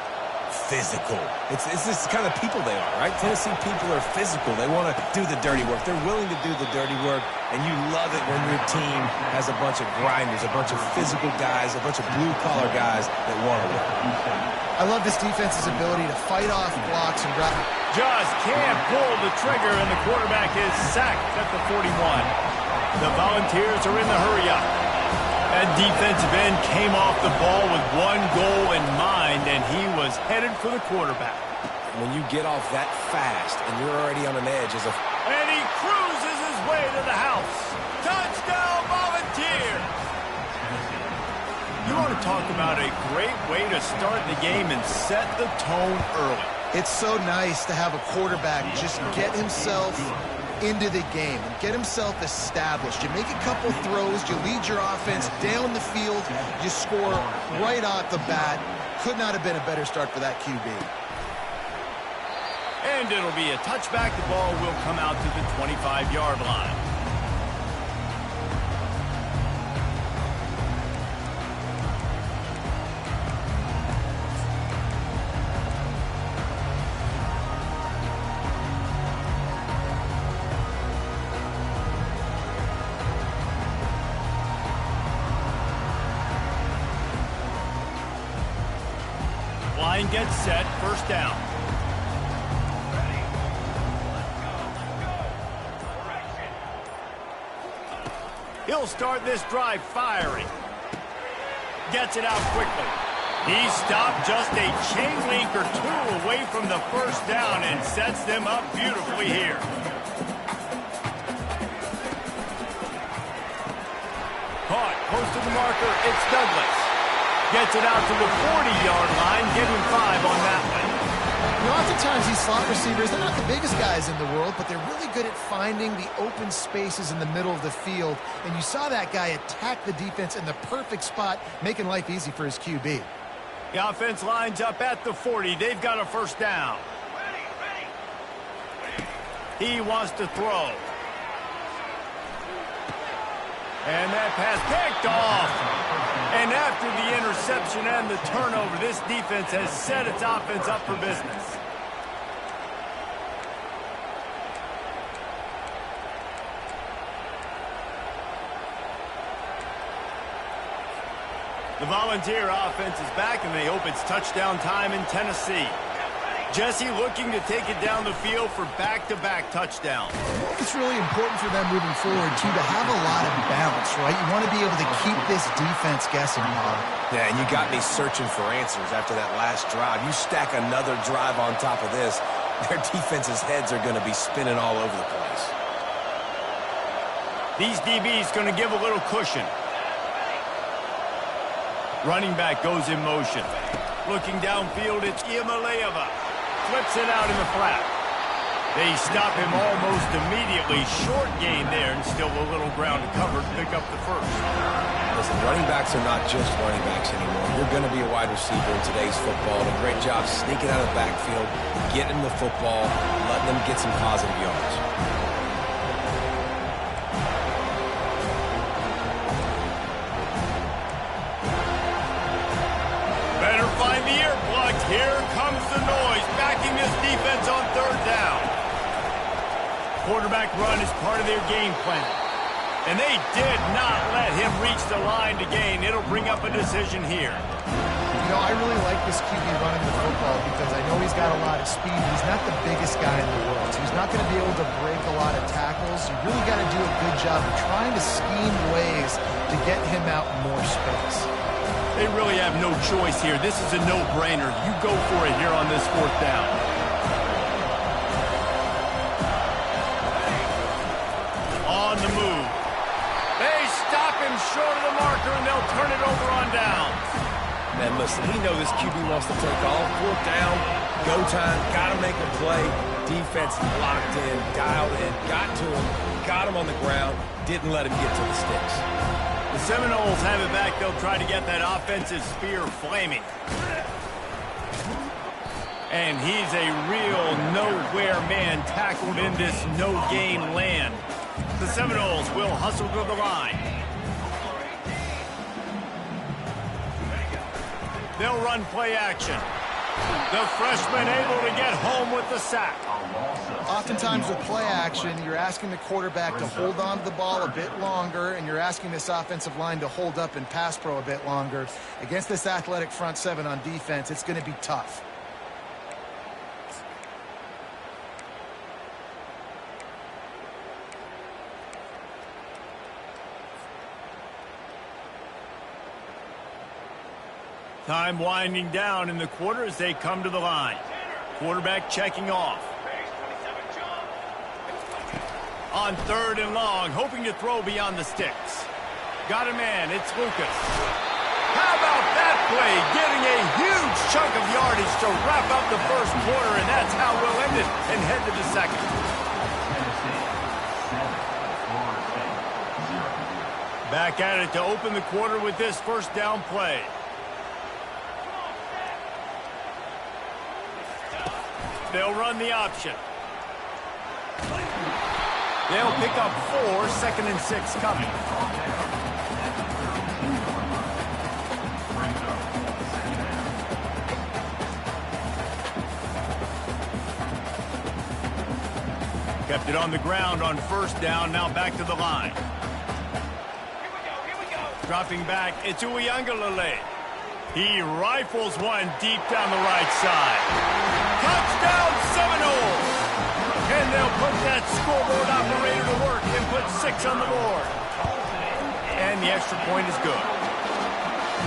Physical. It's this kind of people they are, right? Tennessee people are physical. They want to do the dirty work. They're willing to do the dirty work, and you love it when your team has a bunch of grinders, a bunch of physical guys, a bunch of blue-collar guys that want to work. I love this defense's ability to fight off blocks and drop. Just can't pull the trigger, and the quarterback is sacked at the 41. The Volunteers are in the hurry-up. That defensive end came off the ball with one goal in mind, and he was headed for the quarterback. When you get off that fast and you're already on an edge as a... And he cruises his way to the house. Touchdown, Volunteers! You want to talk about a great way to start the game and set the tone early. It's so nice to have a quarterback just get himself into the game and get himself established. You make a couple throws, you lead your offense down the field, you score right off the bat. Could not have been a better start for that QB. And it'll be a touchback. The ball will come out to the 25-yard line. Line gets set, first down. He'll start this drive firing. Gets it out quickly. He stopped just a chain link or two away from the first down and sets them up beautifully here. Caught, close to the marker, it's Douglas. Gets it out to the 40-yard line, getting 5 on that one. You know, oftentimes these slot receivers, they're not the biggest guys in the world, but they're really good at finding the open spaces in the middle of the field. And you saw that guy attack the defense in the perfect spot, making life easy for his QB. The offense lines up at the 40. They've got a first down. He wants to throw. And that pass picked off. And after the interception and the turnover, this defense has set its offense up for business. The Volunteer offense is back, and they hope it's touchdown time in Tennessee. Jesse looking to take it down the field for back-to-back touchdowns. It's really important for them moving forward, too, to have a lot of balance, right? You want to be able to keep this defense guessing, Paul. Yeah, and you got me searching for answers after that last drive. You stack another drive on top of this, their defense's heads are going to be spinning all over the place. These DBs going to give a little cushion. Running back goes in motion. Looking downfield, it's Iamaleava. Flips it out in the flat. They stop him almost immediately. Short gain there, and still a little ground to cover to pick up the first. Listen, running backs are not just running backs anymore. You're going to be a wide receiver in today's football. And a great job sneaking out of the backfield, getting the football, letting them get some positive yards. Better find the earplugs. Here comes the noise, backing this defense on third down. Quarterback run is part of their game plan. And they did not let him reach the line to gain. It'll bring up a decision here. You know, I really like this QB running the football because I know he's got a lot of speed. He's not the biggest guy in the world, so he's not going to be able to break a lot of tackles. You really got to do a good job of trying to scheme ways to get him out more space. They really have no choice here. This is a no-brainer. You go for it here on this fourth down. On the move. They stop him short of the marker, and they'll turn it over on downs. Man, listen, we know this QB wants to take off. Fourth down, go time, got to make a play. Defense locked in, dialed in, got to him, got him on the ground, didn't let him get to the sticks. The Seminoles have it back. They'll try to get that offensive spear flaming. And he's a real nowhere man tackled in this no-gain land. The Seminoles will hustle to the line. They'll run play action. The freshman able to get home with the sack. Oftentimes with play action, you're asking the quarterback to hold on to the ball a bit longer, and you're asking this offensive line to hold up in pass pro a bit longer. Against this athletic front seven on defense, it's going to be tough. Time winding down in the quarter as they come to the line. Quarterback checking off. On 3rd and long, hoping to throw beyond the sticks. Got a man, it's Lucas. How about that play? Getting a huge chunk of yardage to wrap up the first quarter, and that's how we'll end it and head to the second. Back at it to open the quarter with this first down play. They'll run the option. They'll pick up 4, 2nd and 6 coming. Kept it on the ground on 1st down, now back to the line. Dropping back, it's Ncaa. He rifles one deep down the right side. Touchdown Seminoles! And they'll put that scoreboard operator to work and put 6 on the board. And the extra point is good.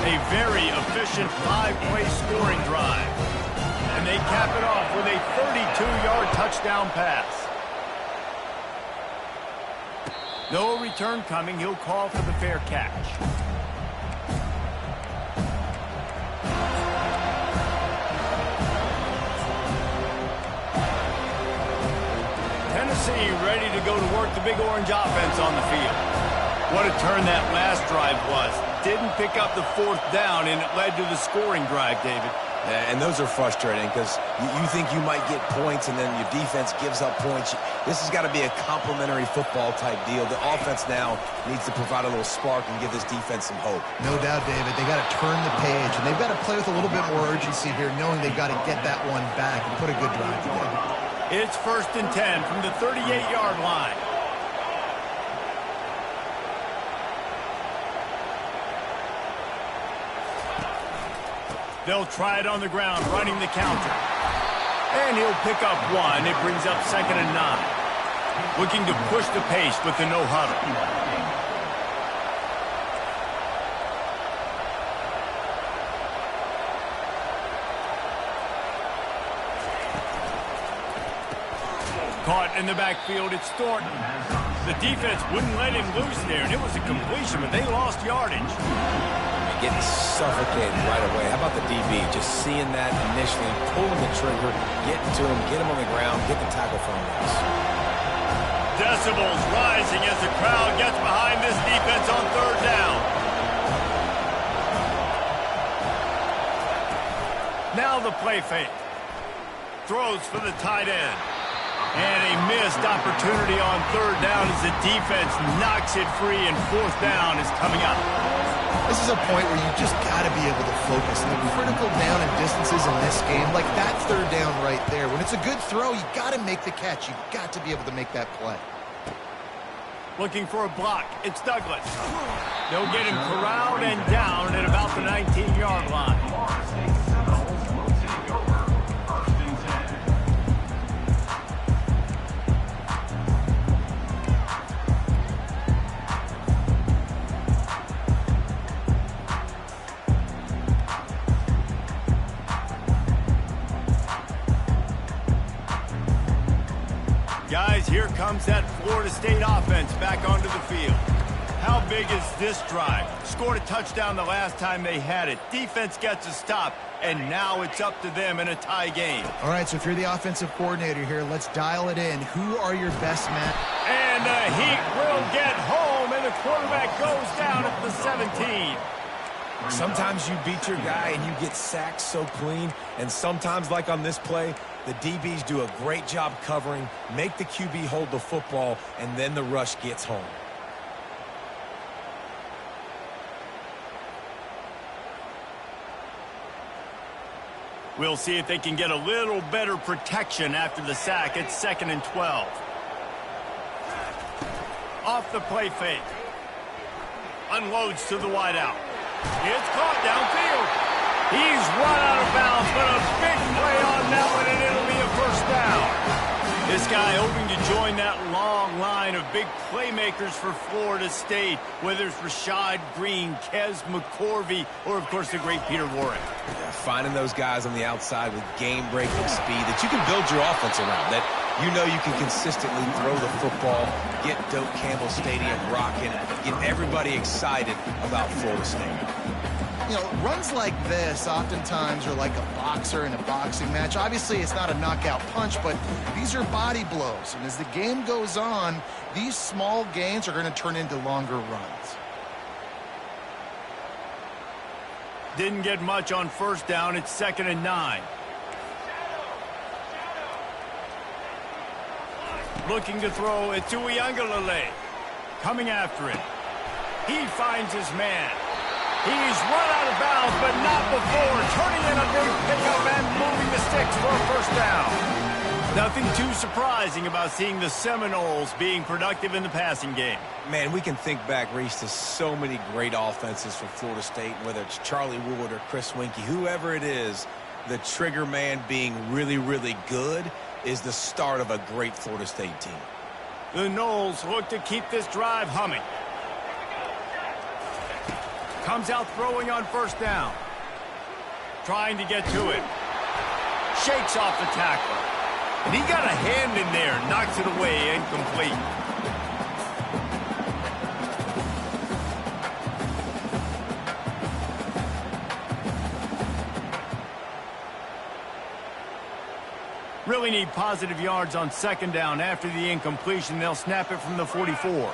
A very efficient 5-play scoring drive. And they cap it off with a 32-yard touchdown pass. No return coming. He'll call for the fair catch. Tennessee ready to go to work the Big Orange offense on the field. What a turn that last drive was. Didn't pick up the 4th down, and it led to the scoring drive, David. And those are frustrating because you think you might get points and then your defense gives up points. This has got to be a complementary football type deal. The offense now needs to provide a little spark and give this defense some hope. No doubt, David. They got to turn the page, and they've got to play with a little bit more urgency here, knowing they've got to get that one back and put a good drive together. It's 1st and 10 from the 38-yard line. They'll try it on the ground, running the counter. And he'll pick up 1. It brings up 2nd and 9. Looking to push the pace with the no huddle. Caught in the backfield, it's Thornton. The defense wouldn't let him loose there, and it was a completion, but they lost yardage. Getting suffocated right away. How about the DB? Just seeing that initially, pulling the trigger, getting to him, get him on the ground, get the tackle from him. Decibels rising as the crowd gets behind this defense on 3rd down. Now the play fake. Throws for the tight end. And a missed opportunity on 3rd down as the defense knocks it free, and 4th down is coming up. This is a point where you just got to be able to focus. And the critical down and distances in this game, like that 3rd down right there, when it's a good throw, you got to make the catch. You've got to be able to make that play. Looking for a block. It's Douglas. They'll get him corralled and down at about the 19-yard line. Guys, here comes that Florida State offense back onto the field. How big is this drive? Scored a touchdown the last time they had it. Defense gets a stop, and now it's up to them in a tie game. All right, so if you're the offensive coordinator here, let's dial it in. Who are your best men? And the Heat will get home, and the quarterback goes down at the 17. Sometimes you beat your guy and you get sacked so clean, and sometimes, like on this play, the DBs do a great job covering, make the QB hold the football, and then the rush gets home. We'll see if they can get a little better protection after the sack. It's 2nd and 12. Off the play fake. Unloads to the wideout. It's caught downfield. He's run out of bounds, but a big play on that one, and it'll be a 1st down. This guy hoping to join that long line of big playmakers for Florida State, whether it's Rashad Green, Kez McCorvey, or, of course, the great Peter Warrick. Yeah, finding those guys on the outside with game-breaking speed that you can build your offense around, that you know you can consistently throw the football, get Doak Campbell Stadium rocking, get everybody excited about Florida State. You know, runs like this oftentimes are like a boxer in a boxing match. Obviously, it's not a knockout punch, but these are body blows. And as the game goes on, these small gains are going to turn into longer runs. Didn't get much on first down. It's 2nd and 9. Looking to throw it to Uiagalelei. Coming after it. He finds his man. He's run out of bounds, but not before. Turning in a big pickup and moving the sticks for a first down. Nothing too surprising about seeing the Seminoles being productive in the passing game. Man, we can think back, Reese, to so many great offenses for Florida State, whether it's Charlie Wood or Chris Winkie, whoever it is, the trigger man being really, really good is the start of a great Florida State team. The Noles look to keep this drive humming. Comes out throwing on first down. Trying to get to it. Shakes off the tackler. And he got a hand in there. Knocks it away. Incomplete. Really need positive yards on 2nd down. After the incompletion, they'll snap it from the 44.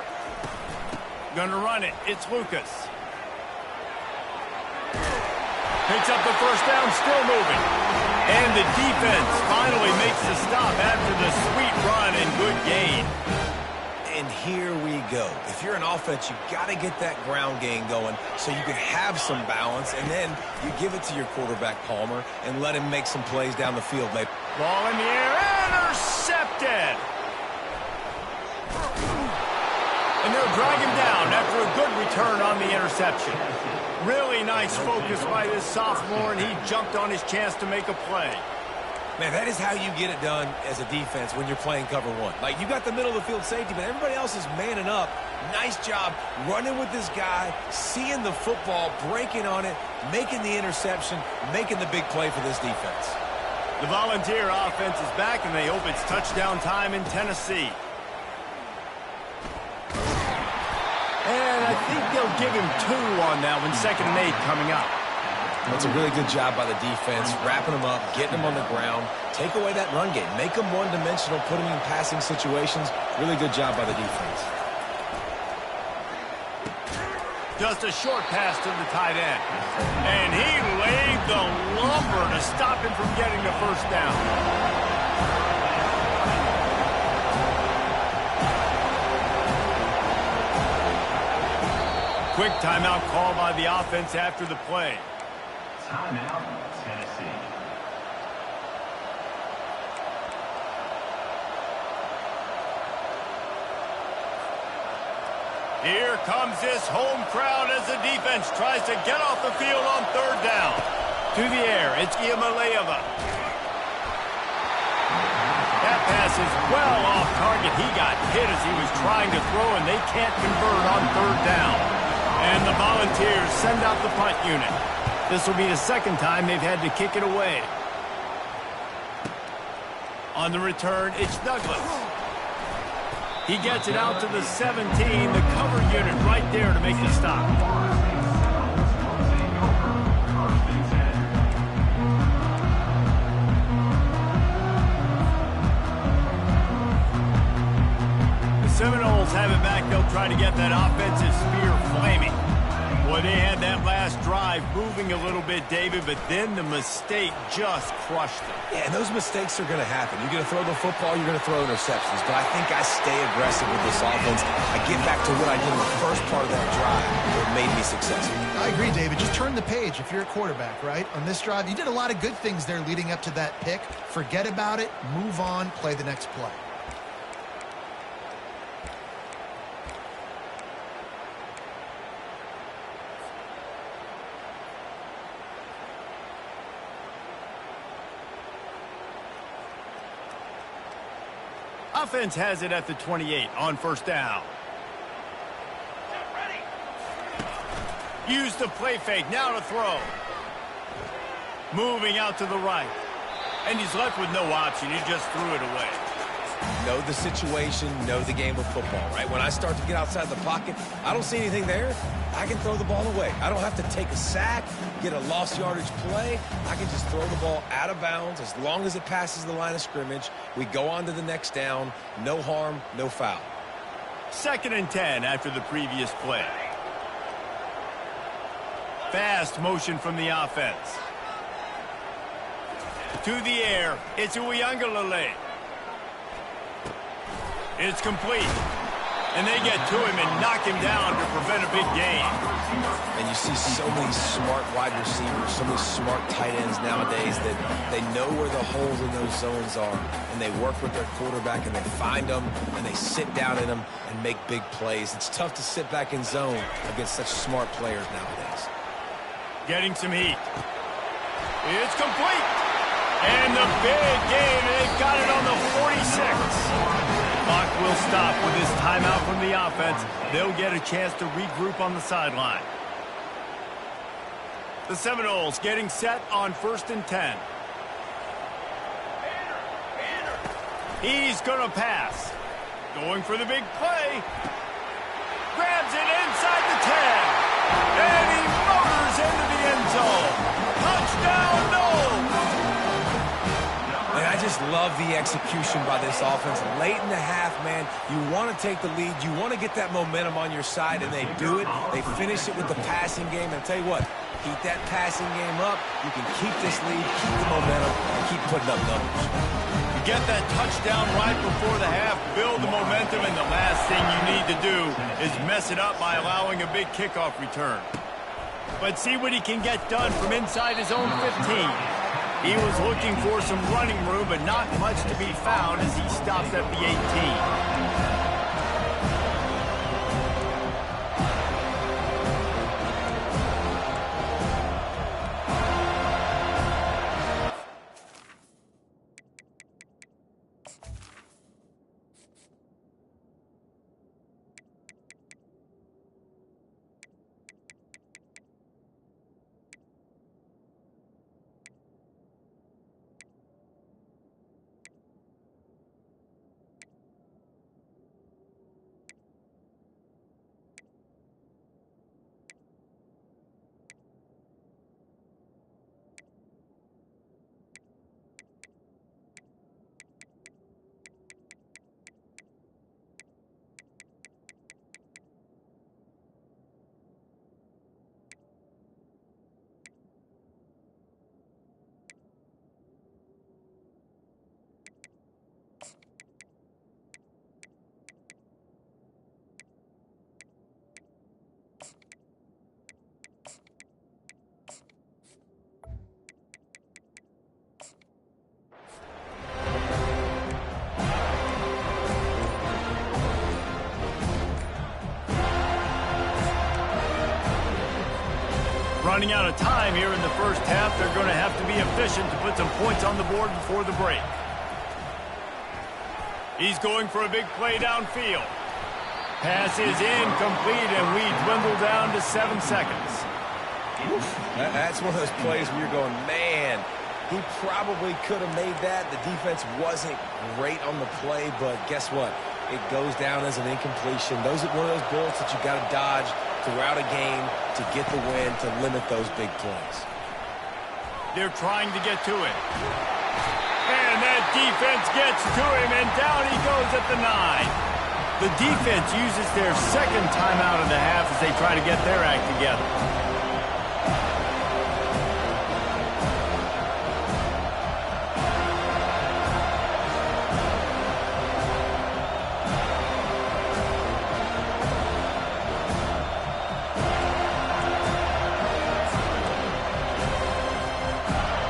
Gonna run it. It's Lucas. Picks up the first down, still moving. And the defense finally makes the stop after the sweet run and good gain. And here we go. If you're an offense, you got to get that ground game going so you can have some balance, and then you give it to your quarterback, Palmer, and let him make some plays down the field, maybe. Ball in the air, intercepted. And they'll drag him down after a good return on the interception. Really nice focus by this sophomore, and he jumped on his chance to make a play. Man, that is how you get it done as a defense when you're playing cover one. Like, you got the middle of the field safety, but everybody else is manning up. Nice job running with this guy, seeing the football, breaking on it, making the interception, making the big play for this defense. The Volunteer offense is back, and they hope it's touchdown time in Tennessee. And I think they'll give him 2 on that one. 2nd and 8 coming up. That's a really good job by the defense, wrapping them up, getting them on the ground, take away that run game, make them one-dimensional, put them in passing situations. Really good job by the defense. Just a short pass to the tight end. And he laid the lumber to stop him from getting the first down. Quick timeout call by the offense after the play. Timeout, Tennessee. Here comes this home crowd as the defense tries to get off the field on 3rd down. To the air, it's Iamaleava. That pass is well off target. He got hit as he was trying to throw, and they can't convert on 3rd down. And the Volunteers send out the punt unit. This will be the 2nd time they've had to kick it away. On the return, it's Douglas. He gets it out to the 17, the cover unit right there to make the stop. The Seminoles have it back. They'll try to get that offensive spear flaming. Boy, they had that last drive moving a little bit, David, but then the mistake just crushed them. Yeah, and those mistakes are going to happen. You're going to throw the football, you're going to throw interceptions. But I think I stay aggressive with this offense. I get back to what I did in the first part of that drive that made me successful. I agree, David. Just turn the page if you're a quarterback, right? On this drive, you did a lot of good things there leading up to that pick. Forget about it, move on, play the next play. offense has it at the 28 on first down. Use the play fake, now to throw. Moving out to the right. And he's left with no option. He just threw it away. Know the situation, know the game of football, right? When I start to get outside the pocket, I don't see anything there. I can throw the ball away. I don't have to take a sack, get a lost yardage play. I can just throw the ball out of bounds as long as it passes the line of scrimmage. We go on to the next down. No harm, no foul. 2nd and 10 after the previous play. Fast motion from the offense. To the air, it's Uiagalelei. It's complete. And they get to him and knock him down to prevent a big gain. And you see so many smart wide receivers, so many smart tight ends nowadays that they know where the holes in those zones are, and they work with their quarterback, and they find them, and they sit down in them and make big plays. It's tough to sit back in zone against such smart players nowadays. Getting some heat. It's complete. And the big game, they've got it on the 46. Clock will stop with this timeout from the offense. They'll get a chance to regroup on the sideline. The Seminoles getting set on 1st and 10. He's going to pass. Going for the big play. Grabs it inside the 10. And he motors into the end zone. Touchdown, Noles! And I just love the execution by this offense. Late in the half, man, you want to take the lead. You want to get that momentum on your side, and they do it. They finish it with the passing game. And I'll tell you what, keep that passing game up. You can keep this lead, keep the momentum, and keep putting up numbers. You get that touchdown right before the half, build the momentum, and the last thing you need to do is mess it up by allowing a big kickoff return. But see what he can get done from inside his own 15. He was looking for some running room, but not much to be found as he stops at the 18. Running out of time here in the first half. They're going to have to be efficient to put some points on the board before the break. He's going for a big play downfield. Pass is incomplete, and we dwindle down to 7 seconds. That's one of those plays where you're going, man, he probably could have made that. The defense wasn't great on the play, but guess what? It goes down as an incompletion. Those are one of those bullets that you got to dodge throughout a game to get the win, to limit those big plays. They're trying to get to it. And that defense gets to him, and down he goes at the 9. The defense uses their second timeout of the half as they try to get their act together.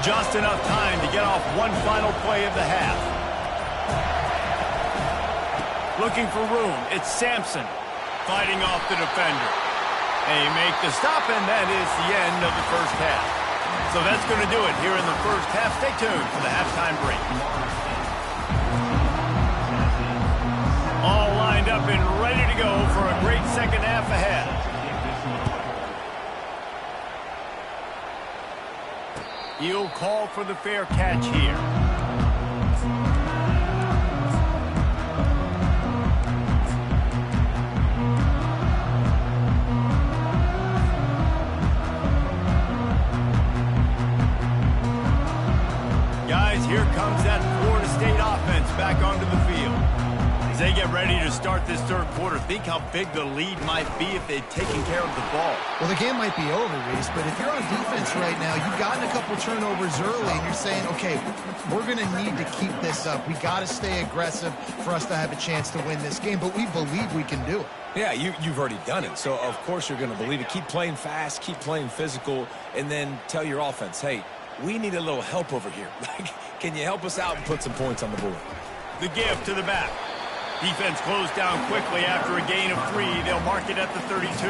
Just enough time to get off one final play of the half. Looking for room, it's Sampson fighting off the defender. They make the stop, and that is the end of the first half. So that's going to do it here in the first half. Stay tuned for the halftime break. great second half ahead. He'll call for the fair catch here. Guys, here comes that Florida State offense back onto the field. As they get ready to start this third quarter, think how big the lead might be if they'd taken care of the ball. Well, the game might be over, Reese, but if you're on defense right now, you've gotten a couple turnovers early, and you're saying, okay, we're going to need to keep this up. We got to stay aggressive for us to have a chance to win this game, but we believe we can do it. Yeah, you've already done it, so of course you're going to believe it. Keep playing fast, keep playing physical, and then tell your offense, hey, we need a little help over here. Can you help us out and put some points on the board? The give to the back. Defense closed down quickly after a gain of 3. They'll mark it at the 32.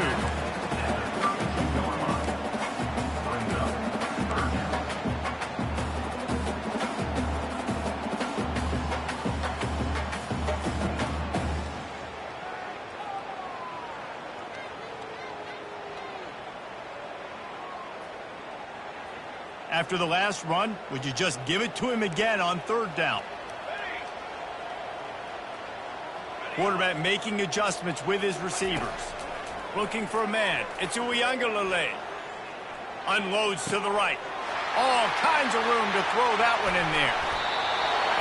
After the last run, would you just give it to him again on third down? Quarterback making adjustments with his receivers. Looking for a man. It's Ncaa. Unloads to the right. All kinds of room to throw that one in there.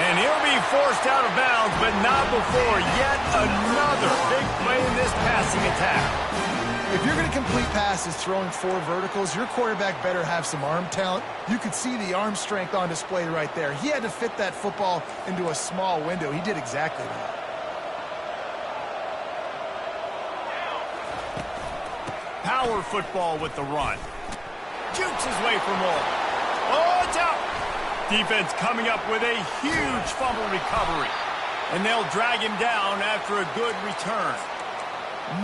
And he'll be forced out of bounds, but not before yet another big play in this passing attack. If you're going to complete passes throwing 4 verticals, your quarterback better have some arm talent. You could see the arm strength on display right there. He had to fit that football into a small window. He did exactly that. Power football with the run. Jukes his way for more. Oh, it's out. Defense coming up with a huge fumble recovery. And they'll drag him down after a good return.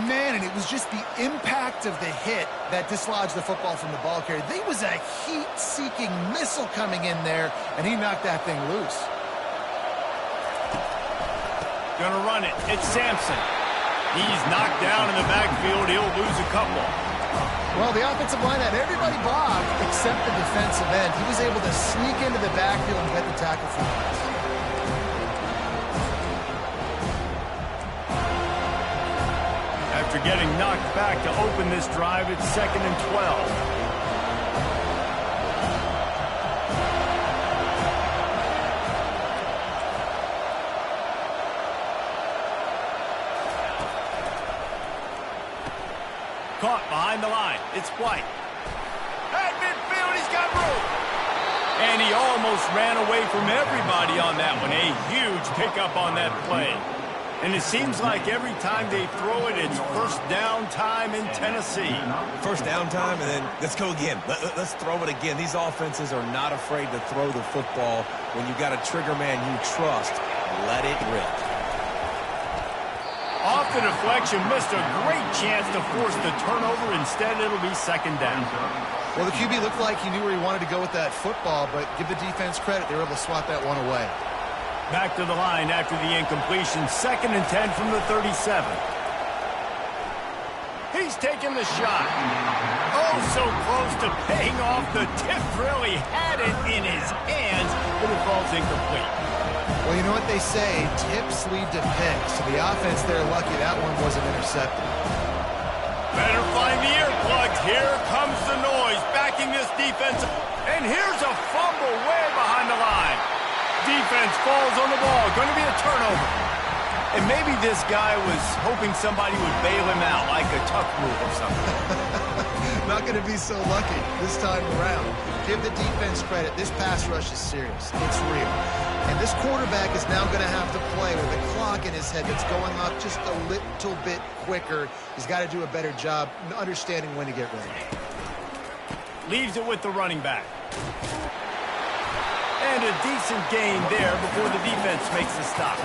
Man, and it was just the impact of the hit that dislodged the football from the ball carrier. There was a heat-seeking missile coming in there, and he knocked that thing loose. Gonna run it. It's Sampson. He's knocked down in the backfield. He'll lose a couple. Well, the offensive line had everybody blocked except the defensive end. He was able to sneak into the backfield and get the tackle for us. After getting knocked back to open this drive, it's 2nd and 12. Caught behind the line. It's White. At midfield, he's got room. And he almost ran away from everybody on that one. A huge pickup on that play. And it seems like every time they throw it, it's first down time in Tennessee. First down time, and then let's go again. Let's throw it again. These offenses are not afraid to throw the football. When you've got a trigger man you trust, let it rip. Off the deflection, missed a great chance to force the turnover. Instead, it'll be 2nd down. Well, the QB looked like he knew where he wanted to go with that football, but give the defense credit. They were able to swat that one away. Back to the line after the incompletion. 2nd and 10 from the 37. He's taking the shot. Oh, so close to paying off. The tip really had it in his hands, but it falls incomplete. Well, you know what they say, tips lead to picks. So the offense, they're lucky that one wasn't intercepted. Better find the earplugs. Here comes the noise, backing this defense. And here's a fumble way behind the line. Defense falls on the ball. Going to be a turnover. And maybe this guy was hoping somebody would bail him out, like a tuck rule or something. Not going to be so lucky this time around. Give the defense credit. This pass rush is serious. It's real. And this quarterback is now going to have to play with a clock in his head that's going off just a little bit quicker. He's got to do a better job understanding when to get ready. Leaves it with the running back. And a decent gain there before the defense makes the stop.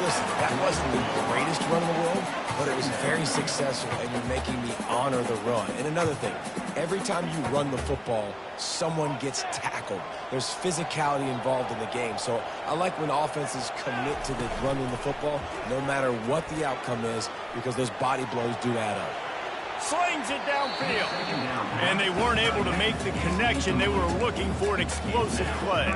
listen, that wasn't the greatest run in the world, but it was very successful, and you're making me honor the run. And another thing, every time you run the football, someone gets tackled. There's physicality involved in the game. So I like when offenses commit to the running the football, no matter what the outcome is, because those body blows do add up. Slings it downfield. And they weren't able to make the connection. They were looking for an explosive play.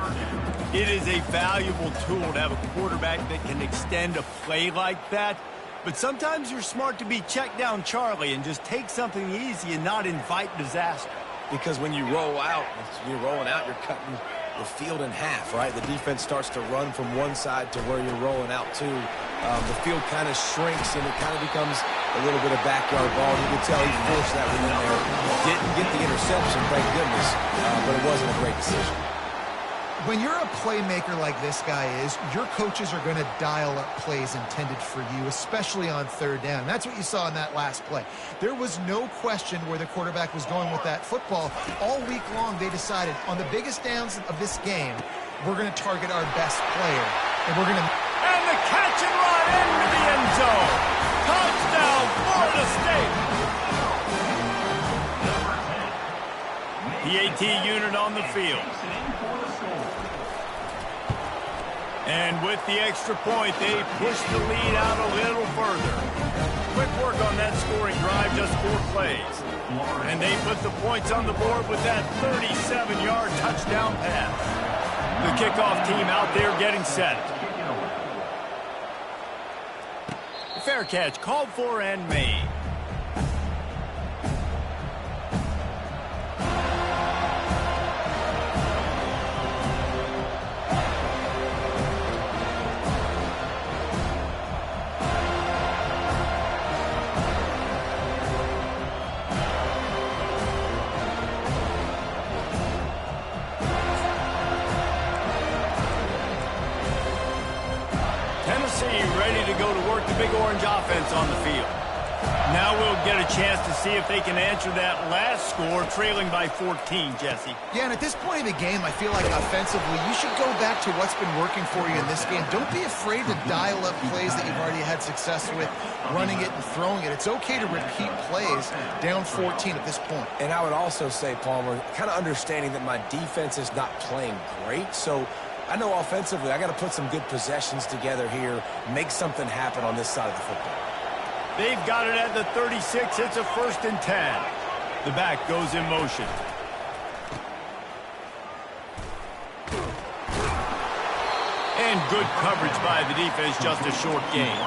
It is a valuable tool to have a quarterback that can extend a play like that. But sometimes you're smart to be check down Charlie and just take something easy and not invite disaster. Because when you roll out, you're rolling out, you're cutting the field in half, right? The defense starts to run from one side to where you're rolling out to. The field kind of shrinks, and it kind of becomes a little bit of backyard ball. You can tell he forced that one in there. Didn't get the interception, thank goodness, but it wasn't a great decision. When you're a playmaker like this guy is, your coaches are going to dial up plays intended for you, especially on third down. That's what you saw in that last play. There was no question where the quarterback was going with that football. All week long, they decided on the biggest downs of this game, we're going to target our best player, and we're going to... And the catch and run into the end zone. Touchdown, Florida State. The AT unit on the field. And with the extra point, they push the lead out a little further. Quick work on that scoring drive, just 4 plays. And they put the points on the board with that 37-yard touchdown pass. The kickoff team out there getting set. Fair catch called for and made. Ready to go to work the Big Orange offense on the field. Now we'll get a chance to see if they can answer that last score, trailing by 14, Jesse. Yeah, and at this point in the game, I feel like offensively, you should go back to what's been working for you in this game. Don't be afraid to dial up plays that you've already had success with, running it and throwing it. It's okay to repeat plays down 14 at this point. And I would also say, Palmer, kind of understanding that my defense is not playing great, so I know offensively I got to put some good possessions together here, make something happen on this side of the football. They've got it at the 36. It's a 1st and 10. The back goes in motion. And good coverage by the defense, just a short gain.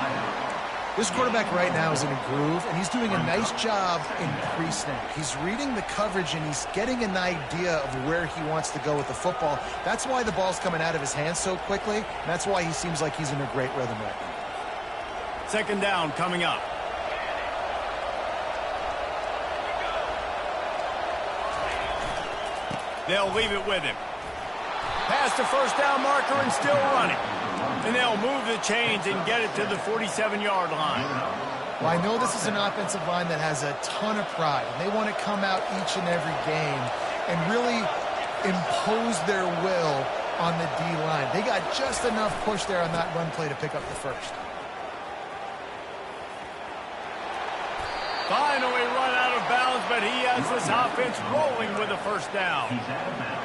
This quarterback right now is in a groove, and he's doing a nice job in pre-snap. He's reading the coverage, and he's getting an idea of where he wants to go with the football. That's why the ball's coming out of his hands so quickly, and that's why he seems like he's in a great rhythm right now. 2nd down coming up. They'll leave it with him. Past the 1st down marker and still running. And they'll move the chains and get it to the 47-yard line. Well, I know this is an offensive line that has a ton of pride, and they want to come out each and every game and really impose their will on the D-line. They got just enough push there on that run play to pick up the 1st. Finally run out of bounds, but he has this offense rolling with a 1st down.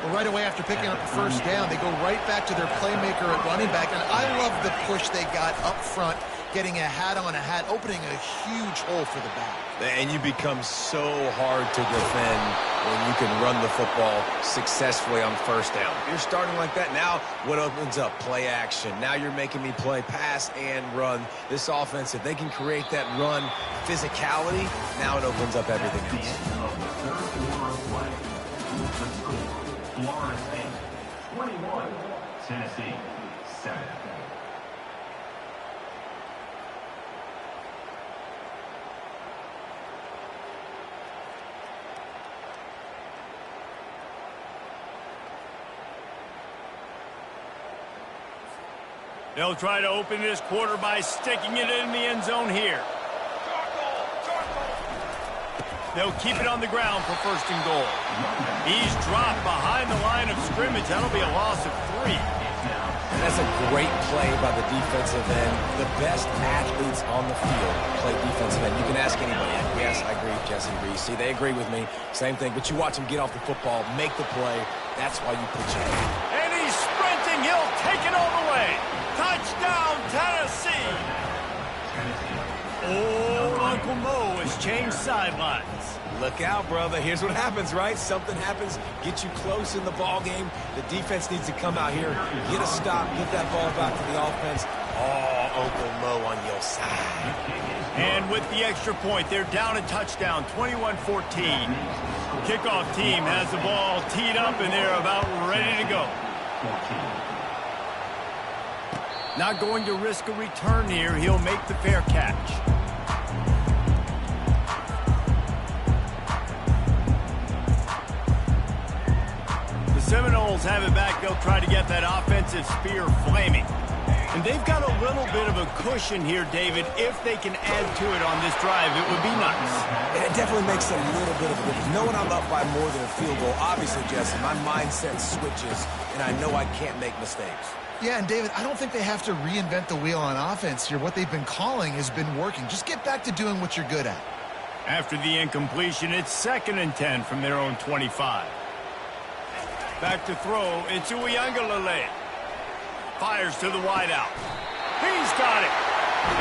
Well, right away after picking up the 1st down, they go right back to their playmaker at running back. And I love the push they got up front, getting a hat on a hat, opening a huge hole for the back. And you become so hard to defend when you can run the football successfully on 1st down. If you're starting like that, now what opens up? Play action. Now you're making me play pass and run. This offense, if they can create that run physicality, now it opens up everything else. Florida State 21, Tennessee 7. They'll try to open this quarter by sticking it in the end zone here. They'll keep it on the ground for 1st and goal. He's dropped behind the line of scrimmage. That'll be a loss of 3. That's a great play by the defensive end. The best athletes on the field play defensive end. You can ask anybody. Yes, I agree, Jesse agrees. See, they agree with me. Same thing. But you watch them get off the football, make the play. That's why you put your hand. And he's sprinting. He'll take it all the way. Touchdown, Tennessee. Oh, Uncle Mo has changed sidelines. Look out, brother. Here's what happens, right? Something happens, get you close in the ball game. The defense needs to come out here, get a stop, get that ball back to the offense. Oh, Uncle Mo on your side. And with the extra point, they're down a touchdown, 21-14. Kickoff team has the ball teed up, and they're about ready to go. Not going to risk a return here. He'll make the fair catch. Seminoles have it back. They'll try to get that offensive spear flaming. And they've got a little bit of a cushion here, David. If they can add to it on this drive, it would be nice. And it definitely makes a little bit of a difference. Knowing I'm up by more than a field goal, obviously, Jesse, my mindset switches, and I know I can't make mistakes. Yeah, and David, I don't think they have to reinvent the wheel on offense here. What they've been calling has been working. Just get back to doing what you're good at. After the incompletion, it's 2nd and 10 from their own 25. Back to throw, it's Ncaa. Fires to the wideout. He's got it.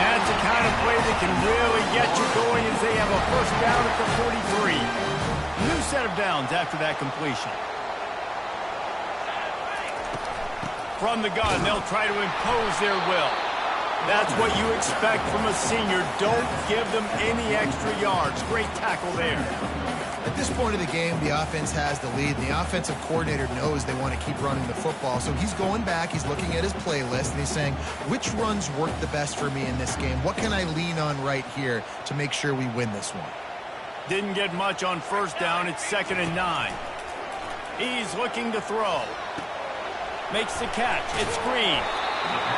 That's the kind of play that can really get you going as they have a first down at the 43. New set of downs after that completion. From the gun, they'll try to impose their will. That's what you expect from a senior. Don't give them any extra yards. Great tackle there. At this point of the game, the offense has the lead. The offensive coordinator knows they want to keep running the football. So he's going back, he's looking at his playlist, and he's saying, which runs work the best for me in this game? What can I lean on right here to make sure we win this one? Didn't get much on first down. It's 2nd and 9. He's looking to throw. Makes the catch. It's Green.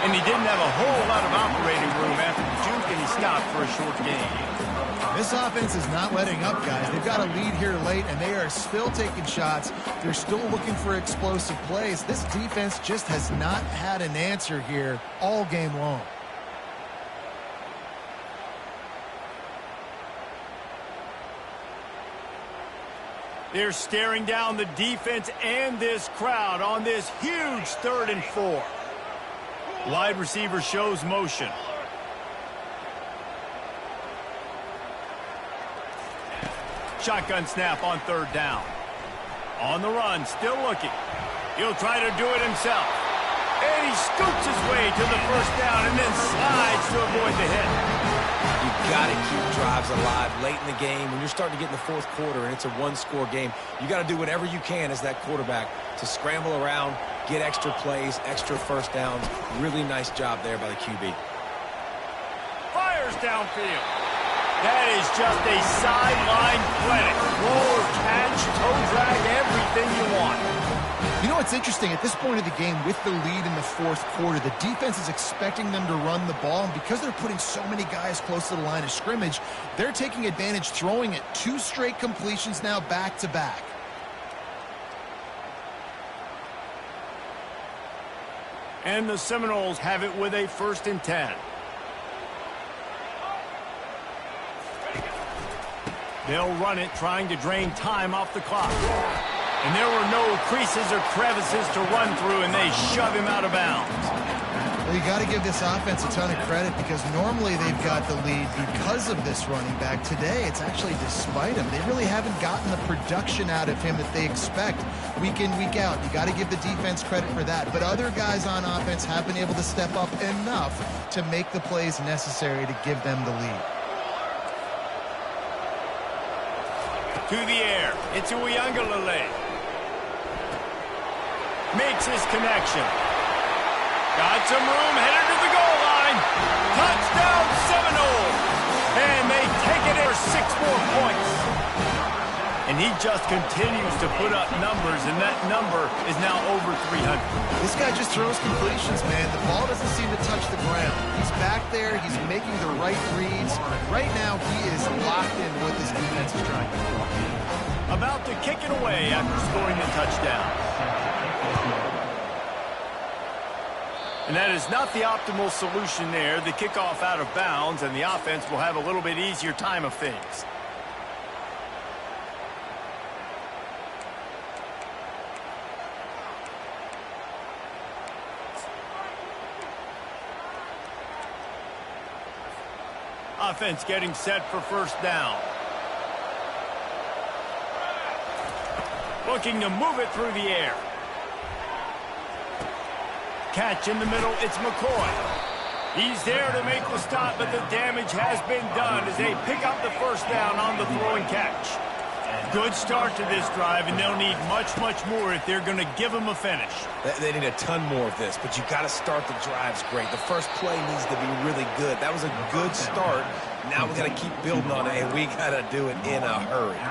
And he didn't have a whole lot of operating room after the juke, and he stopped for a short gain. This offense is not letting up, guys. They've got a lead here late, and they are still taking shots. They're still looking for explosive plays. This defense just has not had an answer here all game long. They're staring down the defense and this crowd on this huge 3rd and 4. Wide receiver shows motion. Shotgun snap on 3rd down. On the run, still looking. He'll try to do it himself. And he scoots his way to the first down and then slides to avoid the hit. You've got to keep drives alive late in the game. When you're starting to get in the 4th quarter and it's a one-score game, you got to do whatever you can as that quarterback to scramble around, get extra plays, extra first downs. Really nice job there by the QB. Fires downfield. That is just a sideline clinic. Roll, catch, toe drag, everything you want. You know what's interesting? At this point of the game, with the lead in the 4th quarter, the defense is expecting them to run the ball. And because they're putting so many guys close to the line of scrimmage, they're taking advantage, throwing it 2 straight completions now back-to-back. And the Seminoles have it with a 1st and 10. They'll run it, trying to drain time off the clock. And there were no creases or crevices to run through, and they shove him out of bounds. Well, you got to give this offense a ton of credit because normally they've got the lead because of this running back. Today, it's actually despite him. They really haven't gotten the production out of him that they expect week in, week out. You got to give the defense credit for that. But other guys on offense have been able to step up enough to make the plays necessary to give them the lead. To the air, it's Ncaa. Makes his connection. Got some room, headed to the goal line. Touchdown Seminoles. And they take it for 6 more points. And he just continues to put up numbers, and that number is now over 300. This guy just throws completions, man. The ball doesn't seem to touch the ground. He's back there. He's making the right reads. Right now, he is locked in what this defense is trying to do. About to kick it away after scoring the touchdown. And that is not the optimal solution there. The kickoff out of bounds, and the offense will have a little bit easier time of things. Offense getting set for first down. Looking to move it through the air. Catch in the middle, it's McCoy. He's there to make the stop, but the damage has been done as they pick up the first down on the throw and catch. Good start to this drive, and they'll need much, much more if they're going to give them a finish. They need a ton more of this, but you got to start the drives great. The first play needs to be really good. That was a good start. Now we got to keep building on it, and we got to do it in a hurry.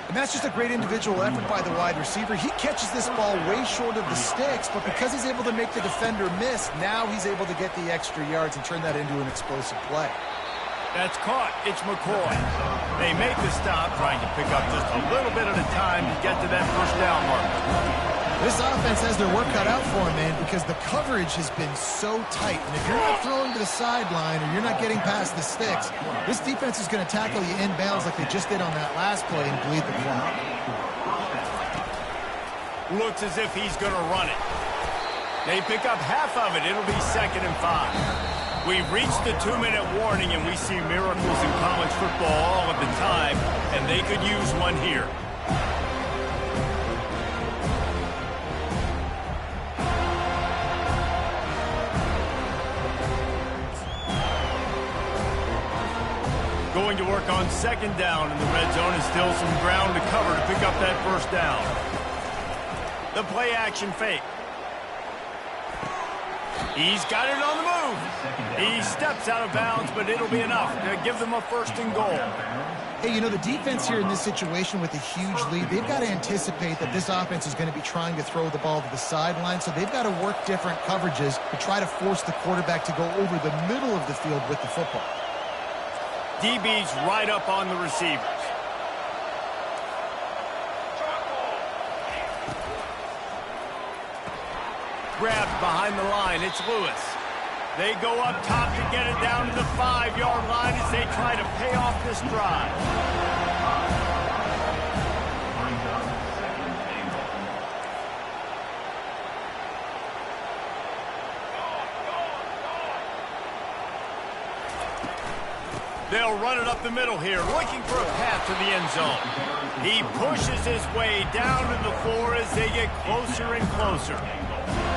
And that's just a great individual effort by the wide receiver. He catches this ball way short of the sticks, but because he's able to make the defender miss, now he's able to get the extra yards and turn that into an explosive play. That's caught. It's McCoy. They make the stop, trying to pick up just a little bit at a time to get to that first down mark. This offense has their work cut out for them, man, because the coverage has been so tight. And if you're not throwing to the sideline or you're not getting past the sticks, this defense is going to tackle you inbounds like they just did on that last play and bleed the clock. Looks as if he's going to run it. They pick up half of it. It'll be 2nd and 5. We've reached the 2-minute warning, and we see miracles in college football all of the time, and they could use one here. Going to work on 2nd down in the red zone, and still some ground to cover to pick up that first down. The play action fake. He's got it on the move. He steps out of bounds, but it'll be enough to give them a 1st and goal. Hey, you know, the defense here in this situation with a huge lead, they've got to anticipate that this offense is going to be trying to throw the ball to the sideline, so they've got to work different coverages to try to force the quarterback to go over the middle of the field with the football. DB's right up on the receivers. Grabbed behind the line. It's Lewis. They go up top to get it down to the 5-yard line as they try to pay off this drive. They'll run it up the middle here, looking for a path to the end zone. He pushes his way down to the 4 as they get closer and closer.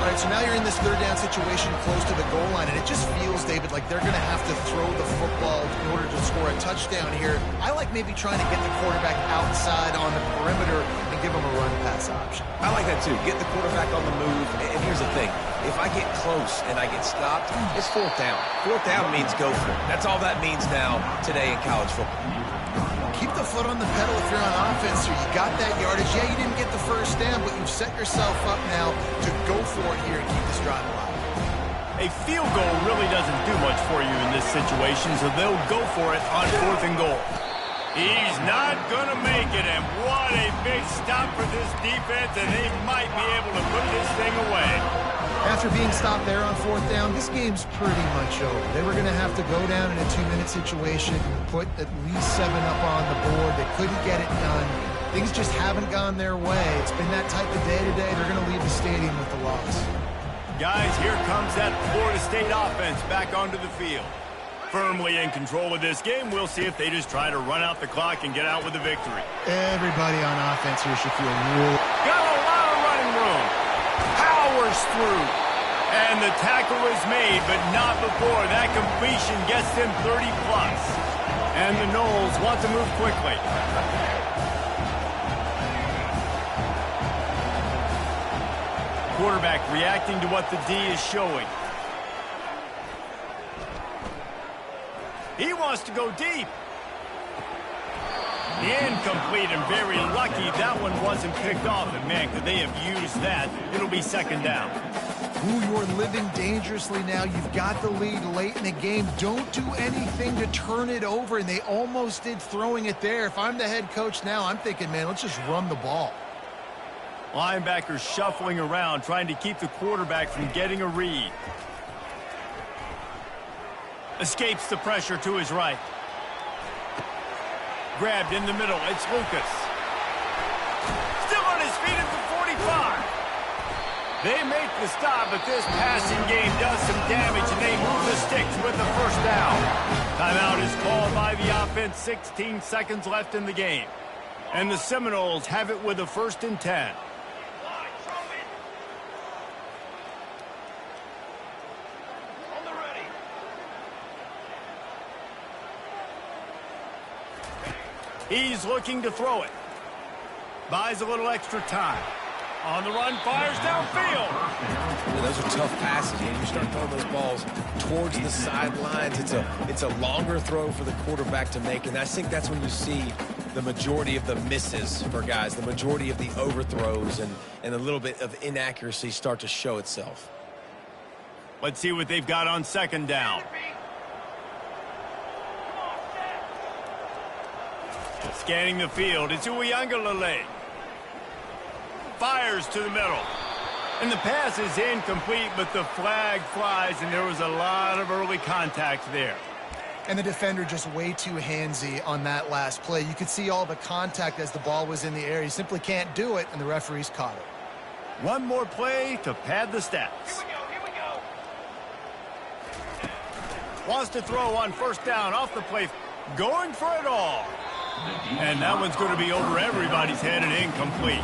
All right, so now you're in this 3rd down situation close to the goal line, and it just feels, David, like they're going to have to throw the football in order to score a touchdown here. I like maybe trying to get the quarterback outside on the perimeter and give him a run-pass option. I like that, too. Get the quarterback on the move. And here's the thing. If I get close and I get stopped, it's 4th down. 4th down means go for it. That's all that means now today in college football. Keep the foot on the pedal if you're on offense here. You got that yardage. Yeah, you didn't get the 1st down, but you've set yourself up now to go for it here and keep this drive alive. A field goal really doesn't do much for you in this situation, so they'll go for it on 4th and goal. He's not going to make it, and what a big stop for this defense, and they might be able to put this thing away. After being stopped there on 4th down, this game's pretty much over. They were going to have to go down in a 2-minute situation, put at least 7 up on the board. They couldn't get it done. Things just haven't gone their way. It's been that type of day today. They're going to leave the stadium with the loss. Guys, here comes that Florida State offense back onto the field. Firmly in control of this game. We'll see if they just try to run out the clock and get out with a victory. Everybody on offense here should feel real. Got a lot of running room. Powers through. And the tackle is made, but not before that completion gets them 30+. And the Noles want to move quickly. Quarterback reacting to what the D is showing. He wants to go deep. Incomplete, and very lucky that one wasn't picked off. And man, could they have used that? It'll be 2nd down. Ooh, you're living dangerously now. You've got the lead late in the game. Don't do anything to turn it over, and they almost did throwing it there. If I'm the head coach now, I'm thinking, man, let's just run the ball. Linebackers shuffling around, trying to keep the quarterback from getting a read. Escapes the pressure to his right. Grabbed in the middle. It's Lucas. Still on his feet at the 45. They make the stop, but this passing game does some damage, and they move the sticks with the first down. Timeout is called by the offense. 16 seconds left in the game. And the Seminoles have it with a 1st and 10. He's looking to throw it. Buys a little extra time. On the run, fires downfield. Yeah, those are tough passes. You start throwing those balls towards the sidelines. It's a longer throw for the quarterback to make, and I think that's when you see the majority of the misses for guys, the majority of the overthrows, and a little bit of inaccuracy start to show itself. Let's see what they've got on 2nd down. Scanning the field, it's Uiagalelei. Fires to the middle. And the pass is incomplete, but the flag flies, and there was a lot of early contact there. And the defender just way too handsy on that last play. You could see all the contact as the ball was in the air. He simply can't do it, and the referees caught it. One more play to pad the stats. Here we go. Wants to throw on 1st down off the play. Going for it all. And that one's going to be over everybody's head and incomplete.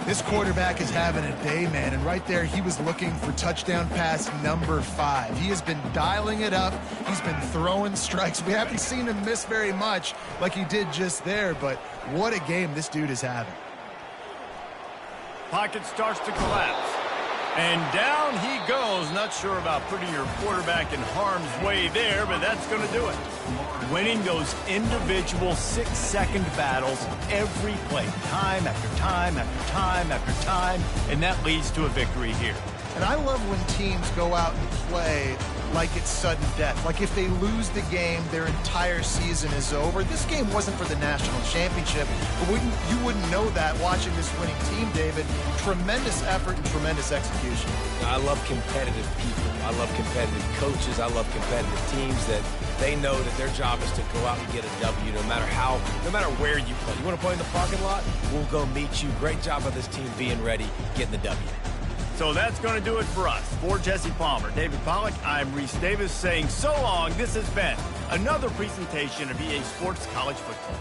This quarterback is having a day, man, and right there he was looking for touchdown pass number 5. He has been dialing it up. He's been throwing strikes. We haven't seen him miss very much like he did just there, but what a game this dude is having. Pocket starts to collapse. And down he goes. Not sure about putting your quarterback in harm's way there, but that's going to do it. Winning those individual 6-second battles every play, time after time after time after time, and that leads to a victory here. And I love when teams go out and play like it's sudden death. Like if they lose the game, their entire season is over. This game wasn't for the national championship, but you wouldn't know that watching this winning team, David. Tremendous effort and tremendous execution. I love competitive people. I love competitive coaches. I love competitive teams that they know that their job is to go out and get a W no matter where you play. You want to play in the parking lot? We'll go meet you. Great job of this team being ready, getting the W. So that's going to do it for us. For Jesse Palmer, David Pollack, I'm Reese Davis saying so long. This has been another presentation of EA Sports College Football.